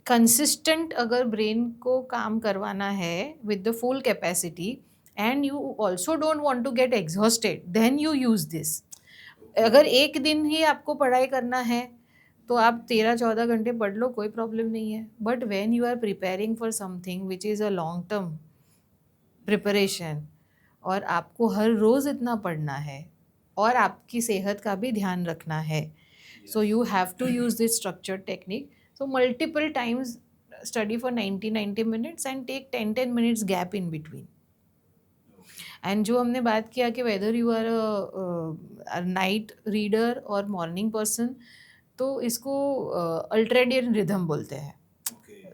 Consistent अगर ब्रेन को काम करवाना है with the full capacity and you also don't want to get exhausted, then you use this. अगर एक दिन ही आपको पढ़ाई करना है तो आप 13-14 घंटे पढ़ लो, कोई प्रॉब्लम नहीं है. But when you are preparing for something which is a long term preparation, और आपको हर रोज़ इतना पढ़ना है और आपकी सेहत का भी ध्यान रखना है, so you have to use this structured technique. So multiple times study for 90 minutes and take 10 minutes gap in between. And जो हमने बात किया कि whether you are a night reader और मॉर्निंग पर्सन, तो इसको अल्ट्रेडियन रिदम बोलते हैं.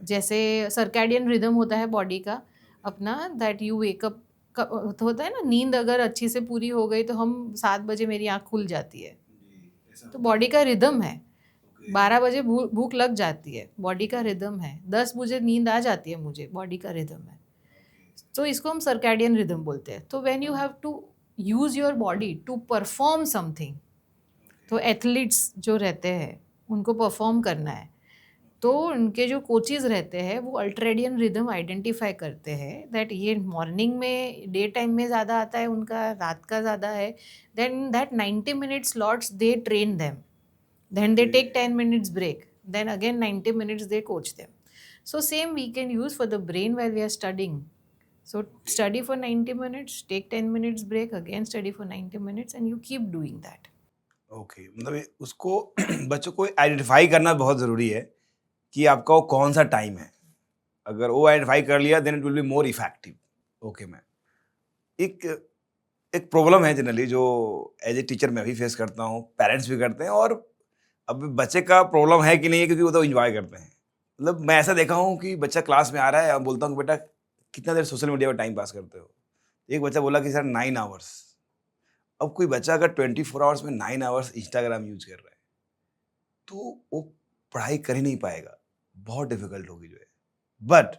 जैसे सर्कैडियन रिदम होता है बॉडी का अपना, दैट यू वेकअप होता है ना, नींद अगर अच्छी से पूरी हो गई तो हम 7 बजे मेरी आँख खुल जाती है, तो बॉडी का रिदम है. 12 बजे भूख लग जाती है, बॉडी का रिदम है. 10 बजे नींद आ जाती है मुझे, बॉडी का रिदम है. तो इसको हम सर्कैडियन रिदम बोलते हैं. तो when you have to use your body to perform something, तो एथलीट्स जो रहते हैं उनको परफॉर्म करना है, तो उनके जो कोचेज़ रहते हैं वो अल्ट्रेडियन रिदम आइडेंटिफाई करते हैं दैट ये मॉर्निंग में, डे टाइम में ज़्यादा आता है उनका, रात का ज़्यादा है. Then that 90 minute slots they train them, then they take 10 minutes break, then again 90 minutes they coach them. So same we can use for the brain while we are studying. So study for 90 minutes, take 10 minutes break, again study for 90 minutes, and you keep doing that. Okay, मतलब उसको बच्चों को identify करना बहुत ज़रूरी है कि आपका वो कौन सा टाइम है. अगर वो आइडेंटिफाई कर लिया then it will be more effective. Okay ma'am, एक प्रॉब्लम है जनरली जो एज ए टीचर मैं भी फेस करता हूँ, पेरेंट्स भी करते हैं, और अब बच्चे का प्रॉब्लम है कि नहीं है, क्योंकि वो तो इंजॉय करते हैं. मतलब मैं ऐसा देखा हूँ कि बच्चा क्लास में आ रहा है और बोलता हूँ कि बेटा कितना देर सोशल मीडिया पर टाइम पास करते हो, एक बच्चा बोला कि सर 9 आवर्स। अब कोई बच्चा अगर 24 आवर्स में 9 आवर्स इंस्टाग्राम यूज कर रहा है तो वो पढ़ाई कर ही नहीं पाएगा, बहुत डिफिकल्ट होगी जो है। बट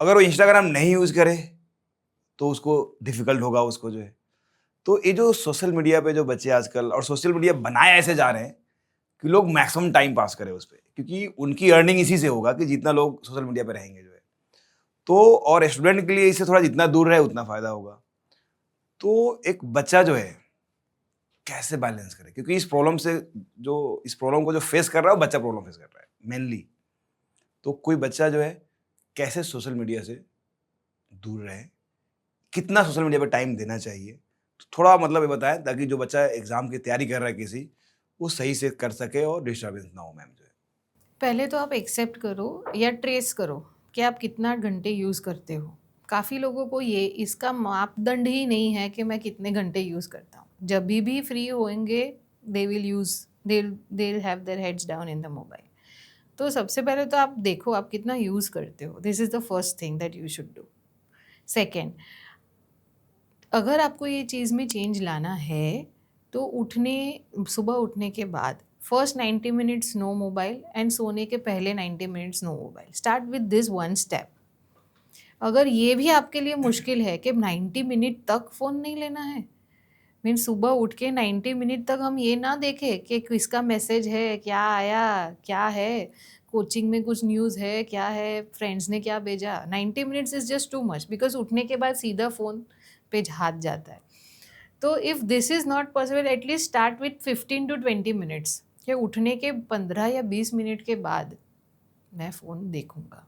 अगर वो इंस्टाग्राम नहीं यूज करे तो उसको डिफिकल्ट होगा उसको जो है। तो ये जो सोशल मीडिया पे जो बच्चे आजकल, और सोशल मीडिया बनाए ऐसे जा रहे हैं कि लोग मैक्सिमम टाइम पास करें उस पर, क्योंकि उनकी अर्निंग इसी से होगा कि जितना लोग सोशल मीडिया पे रहेंगे जो है। तो और स्टूडेंट के लिए इससे थोड़ा जितना दूर रहे उतना फायदा होगा। तो एक बच्चा जो है कैसे बैलेंस करे, क्योंकि इस प्रॉब्लम को जो फेस कर रहा है वो बच्चा प्रॉब्लम फेस कर रहा है मेनली। तो कोई बच्चा जो है कैसे सोशल मीडिया से दूर रहे, कितना सोशल मीडिया पे टाइम देना चाहिए, तो थोड़ा मतलब ये बताएं ताकि जो बच्चा एग्जाम की तैयारी कर रहा है किसी, वो सही से कर सके और डिस्टर्बेंस ना हो मैम जो है। पहले तो आप एक्सेप्ट करो या ट्रेस करो कि आप कितना घंटे यूज़ करते हो। काफ़ी लोगों को ये इसका मापदंड ही नहीं है कि मैं कितने घंटे यूज़ करता हूँ। जब भी फ्री होंगे they will use they have their heads down in the mobile. तो सबसे पहले तो आप देखो आप कितना यूज़ करते हो। This is the first thing that you should do. Second, अगर आपको ये चीज़ में चेंज लाना है तो सुबह उठने के बाद first 90 minutes no mobile and सोने के पहले 90 minutes no mobile. Start with this one step. अगर ये भी आपके लिए मुश्किल है कि 90 मिनट तक फ़ोन नहीं लेना है, मीन सुबह उठ के 90 मिनट तक हम ये ना देखें कि किसका मैसेज है, क्या आया, क्या है, कोचिंग में कुछ न्यूज़ है, क्या है, फ्रेंड्स ने क्या भेजा। 90 minutes is just too much because उठने के बाद सीधा फ़ोन पे हाथ जाता है। तो if this is not possible at least start with 15 to 20 minutes कि उठने के 15 या 20 मिनट के बाद मैं फ़ोन देखूंगा।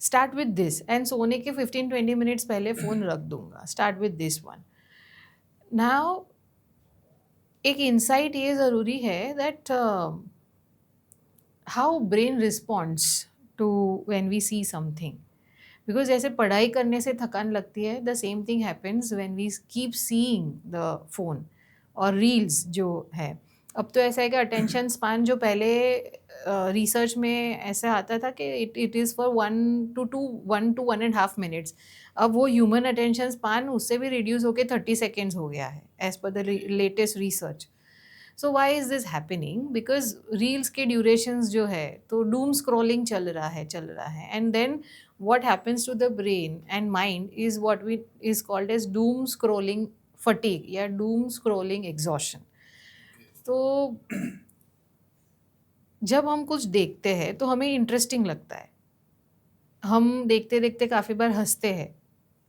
स्टार्ट विद दिस एंड सोने के 15-20 मिनट्स पहले फ़ोन रख दूंगा। Start with this one. Now एक इंसाइट ये ज़रूरी है that how brain responds to when we see something. Because जैसे पढ़ाई करने से थकान लगती है, the same thing happens when we keep seeing the phone और रील्स जो है। अब तो ऐसा है कि अटेंशन स्पान जो पहले रिसर्च में ऐसा आता था कि it is for 1 to 1.5 minutes, अब वो ह्यूमन अटेंशन स्पान उससे भी रिड्यूस होकर 30 सेकेंड्स हो गया है as per the latest research. So why is this happening? Because reels के ड्यूरेशंस जो है तो डूम स्क्रॉलिंग चल रहा है and then what happens to the brain and mind is what we is called as doom scrolling fatigue या doom scrolling exhaustion. तो जब हम कुछ देखते हैं तो हमें इंटरेस्टिंग लगता है, हम देखते देखते काफ़ी बार हंसते हैं,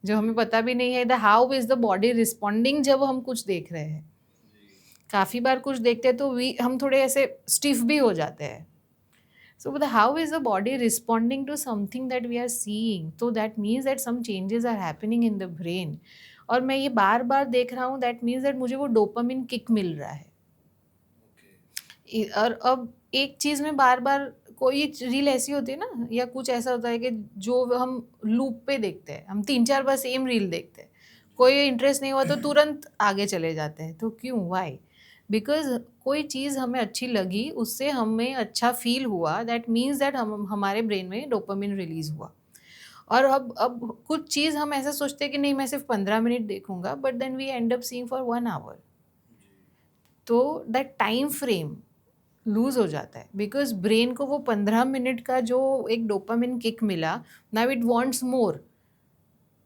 जो हमें पता भी नहीं है the how is the body responding जब हम कुछ देख रहे हैं। काफ़ी बार कुछ देखते हैं तो हम थोड़े ऐसे स्टिफ भी हो जाते हैं। So how is the body responding to something that we are seeing? So that means that some changes are happening in the brain. और मैं ये बार बार देख रहा हूँ, that means that मुझे वो डोपामिन किक मिल रहा है। और अब एक चीज़ में बार बार कोई रील ऐसी होती है ना, या कुछ ऐसा होता है कि जो हम लूप पे देखते हैं, हम 3-4 बार सेम रील देखते हैं, कोई इंटरेस्ट नहीं हुआ तो तुरंत आगे चले जाते हैं। तो क्यों, वाई? बिकॉज कोई चीज़ हमें अच्छी लगी, उससे हमें अच्छा फील हुआ, दैट मीन्स दैट हमारे ब्रेन में डोपामिन रिलीज हुआ। और अब कुछ चीज़ हम ऐसा सोचते हैं कि नहीं मैं सिर्फ 15 मिनट देखूंगा, but then we end up seeing for 1 hour. तो दैट टाइम फ्रेम लूज हो जाता है बिकॉज ब्रेन को वो 15 मिनट का जो एक डोपामिन किक मिला, नाउ इट वांट्स मोर।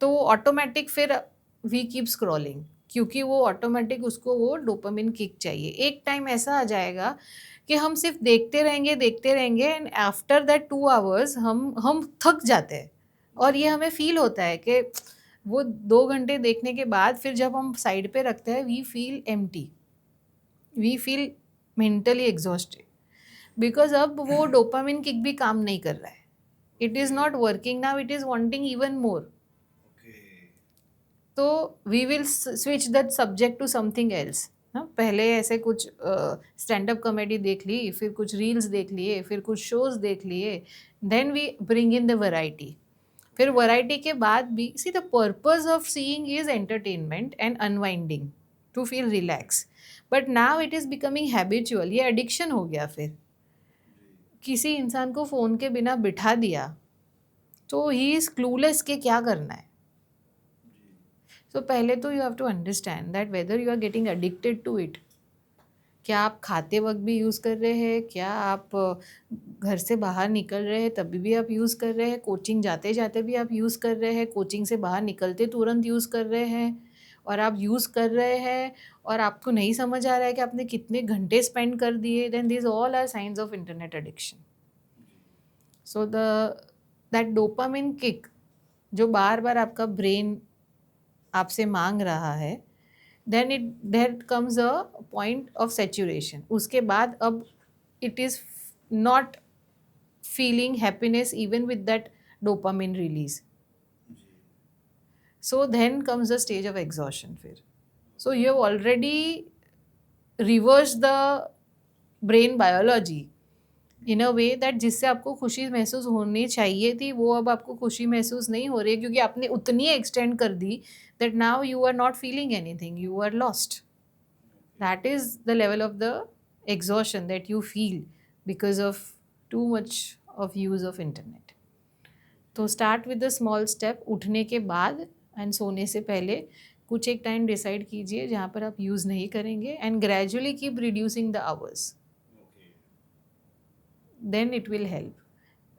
तो ऑटोमेटिक फिर वी कीप स्क्रॉलिंग, क्योंकि वो ऑटोमेटिक उसको वो डोपामिन किक चाहिए। एक टाइम ऐसा आ जाएगा कि हम सिर्फ देखते रहेंगे एंड आफ्टर दैट 2 आवर्स हम थक जाते हैं। और ये हमें फील होता है कि वो 2 घंटे देखने के बाद फिर जब हम साइड पे रखते हैं we feel empty, we feel mentally exhausted, because अब वो डोपामिन किक भी काम नहीं कर रहा है। It is not working now, it is wanting even more. तो we will switch that subject to something else. पहले ऐसे कुछ स्टैंड अप कॉमेडी देख ली, फिर कुछ रील्स देख लिए, फिर कुछ शोज देख लिए, then we bring in the variety. फिर वैरायटी के बाद भी see the purpose of seeing is entertainment and unwinding to feel relax, but now it is becoming habitual, ये एडिक्शन हो गया। फिर किसी इंसान को फ़ोन के बिना बिठा दिया तो ही इज़ क्लूलेस कि क्या करना है। सो पहले तो you have to understand that whether you are getting addicted to it. क्या आप खाते वक्त भी यूज़ कर रहे हैं, क्या आप घर से बाहर निकल रहे हैं तभी भी आप यूज़ कर रहे हैं, कोचिंग जाते जाते भी आप यूज़ कर रहे हैं, कोचिंग से बाहर निकलते तुरंत यूज़ कर रहे हैं, और आप यूज़ कर रहे हैं और आपको नहीं समझ आ रहा है कि आपने कितने घंटे स्पेंड कर दिए, then this all are science of internet addiction. So that dopamine kick जो बार बार आपका ब्रेन आपसे मांग रहा है, then there comes a point of saturation. उसके बाद अब it is not feeling happiness even with that dopamine release. So then comes the stage of exhaustion फिर. So you have already reversed the brain biology in a way that जिससे आपको खुशी महसूस होनी चाहिए थी वो अब आपको खुशी महसूस नहीं हो रही है, क्योंकि आपने उतनी एक्सटेंड कर दी that now you are not feeling anything, you are lost. That is the level of the exhaustion that you feel because of too much of use of internet. तो start with the small step. उठने के बाद and सोने से पहले कुछ एक time decide कीजिए जहाँ पर आप यूज़ नहीं करेंगे, and gradually keep reducing the hours. Then it will help.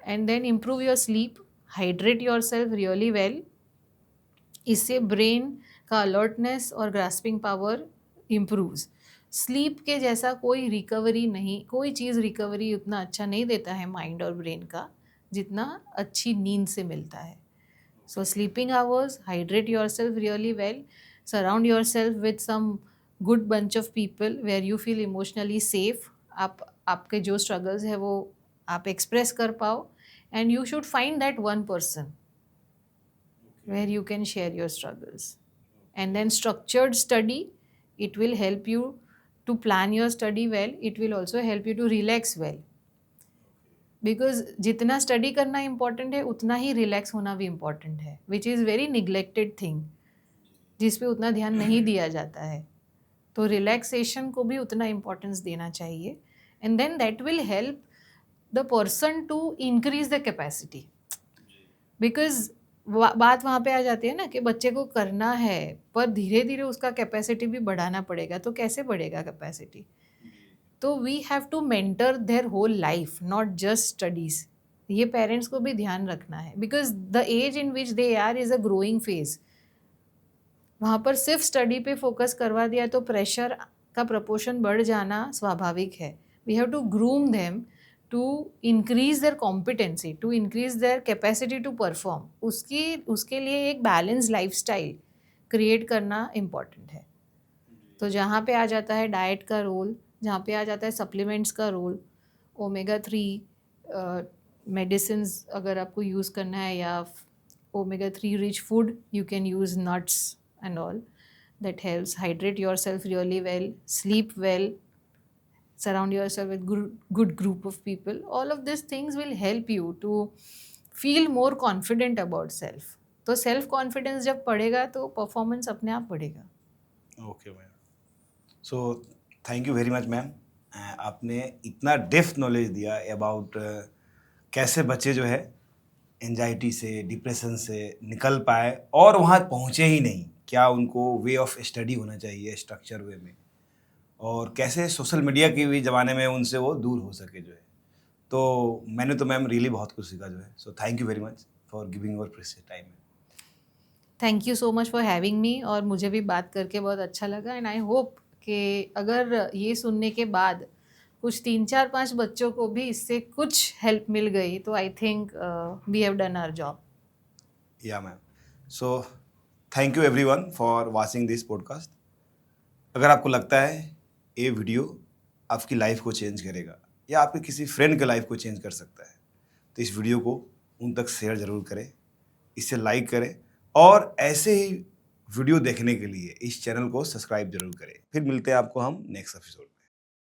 And then improve your sleep, hydrate yourself really well. इससे ब्रेन का अलर्टनेस और ग्रास्पिंग पावर इम्प्रूव्स. स्लीप के जैसा कोई रिकवरी नहीं, कोई चीज़ रिकवरी उतना अच्छा नहीं देता है माइंड और ब्रेन का जितना अच्छी नींद से मिलता है. So sleeping hours, hydrate yourself really well, surround yourself with some good bunch of people where you feel emotionally safe. आपके जो स्ट्रगल्स है वो आप एक्सप्रेस कर पाओ, and you should find that one person where you can share your struggles. And then structured study, it will help you to plan your study well. It will also help you to relax well. Because जितना study करना important है उतना ही relax होना भी important है, which is very neglected thing, जिस पे उतना ध्यान नहीं दिया जाता है. तो रिलैक्सेशन को भी उतना इम्पोर्टेंस देना चाहिए, and then that will help the person to increase the capacity. Because बात वहाँ पे आ जाती है ना कि बच्चे को करना है पर धीरे धीरे उसका कैपेसिटी भी बढ़ाना पड़ेगा. तो कैसे बढ़ेगा कैपेसिटी? तो we have to mentor their whole life, not just studies. ये पेरेंट्स को भी ध्यान रखना है, because the age in which they are is a growing phase. वहाँ पर सिर्फ स्टडी पे फोकस करवा दिया तो प्रेशर का प्रपोर्शन बढ़ जाना स्वाभाविक है. We have to groom them to increase their competency, to increase their capacity to perform. उसके लिए एक बैलेंस लाइफस्टाइल क्रिएट करना इम्पॉर्टेंट है. तो जहाँ पे आ जाता है डाइट का रोल, जहाँ पे आ जाता है सप्लीमेंट्स का रोल, ओमेगा-3 मेडिसिन्स अगर आपको यूज़ करना है, या omega-3 rich food you can use nuts and all, that helps. Hydrate yourself really well, sleep well, surround yourself with good group of people. All of these things will help you to feel more confident about self. तो self confidence जब बढ़ेगा तो performance अपने आप बढ़ेगा. Okay ma'am, so thank you very much ma'am. आपने इतना depth knowledge दिया अबाउट कैसे बच्चे जो है एंजाइटी से, डिप्रेशन से निकल पाए और वहाँ पहुँचे ही नहीं. क्या उनको वे ऑफ स्टडी होना चाहिए स्ट्रक्चर वे में, और कैसे सोशल मीडिया के भी ज़माने में उनसे वो दूर हो सके जो है. तो मैंने तो मैम रियली बहुत कुछ सीखा जो है. सो thank you very much for giving your precious time. Thank you so much for having मी, और मुझे भी बात करके बहुत अच्छा लगा. एंड आई होप कि अगर ये सुनने के बाद कुछ 3-4-5 बच्चों को भी इससे कुछ हेल्प मिल गई तो I think we have done our job. Yeah ma'am, so thank you everyone for watching this podcast. अगर आपको लगता है ये वीडियो आपकी लाइफ को चेंज करेगा या आपके किसी फ्रेंड के लाइफ को चेंज कर सकता है, तो इस वीडियो को उन तक शेयर ज़रूर करें, इसे लाइक करें, और ऐसे ही वीडियो देखने के लिए इस चैनल को सब्सक्राइब जरूर करें. फिर मिलते हैं आपको हम नेक्स्ट एपिसोड.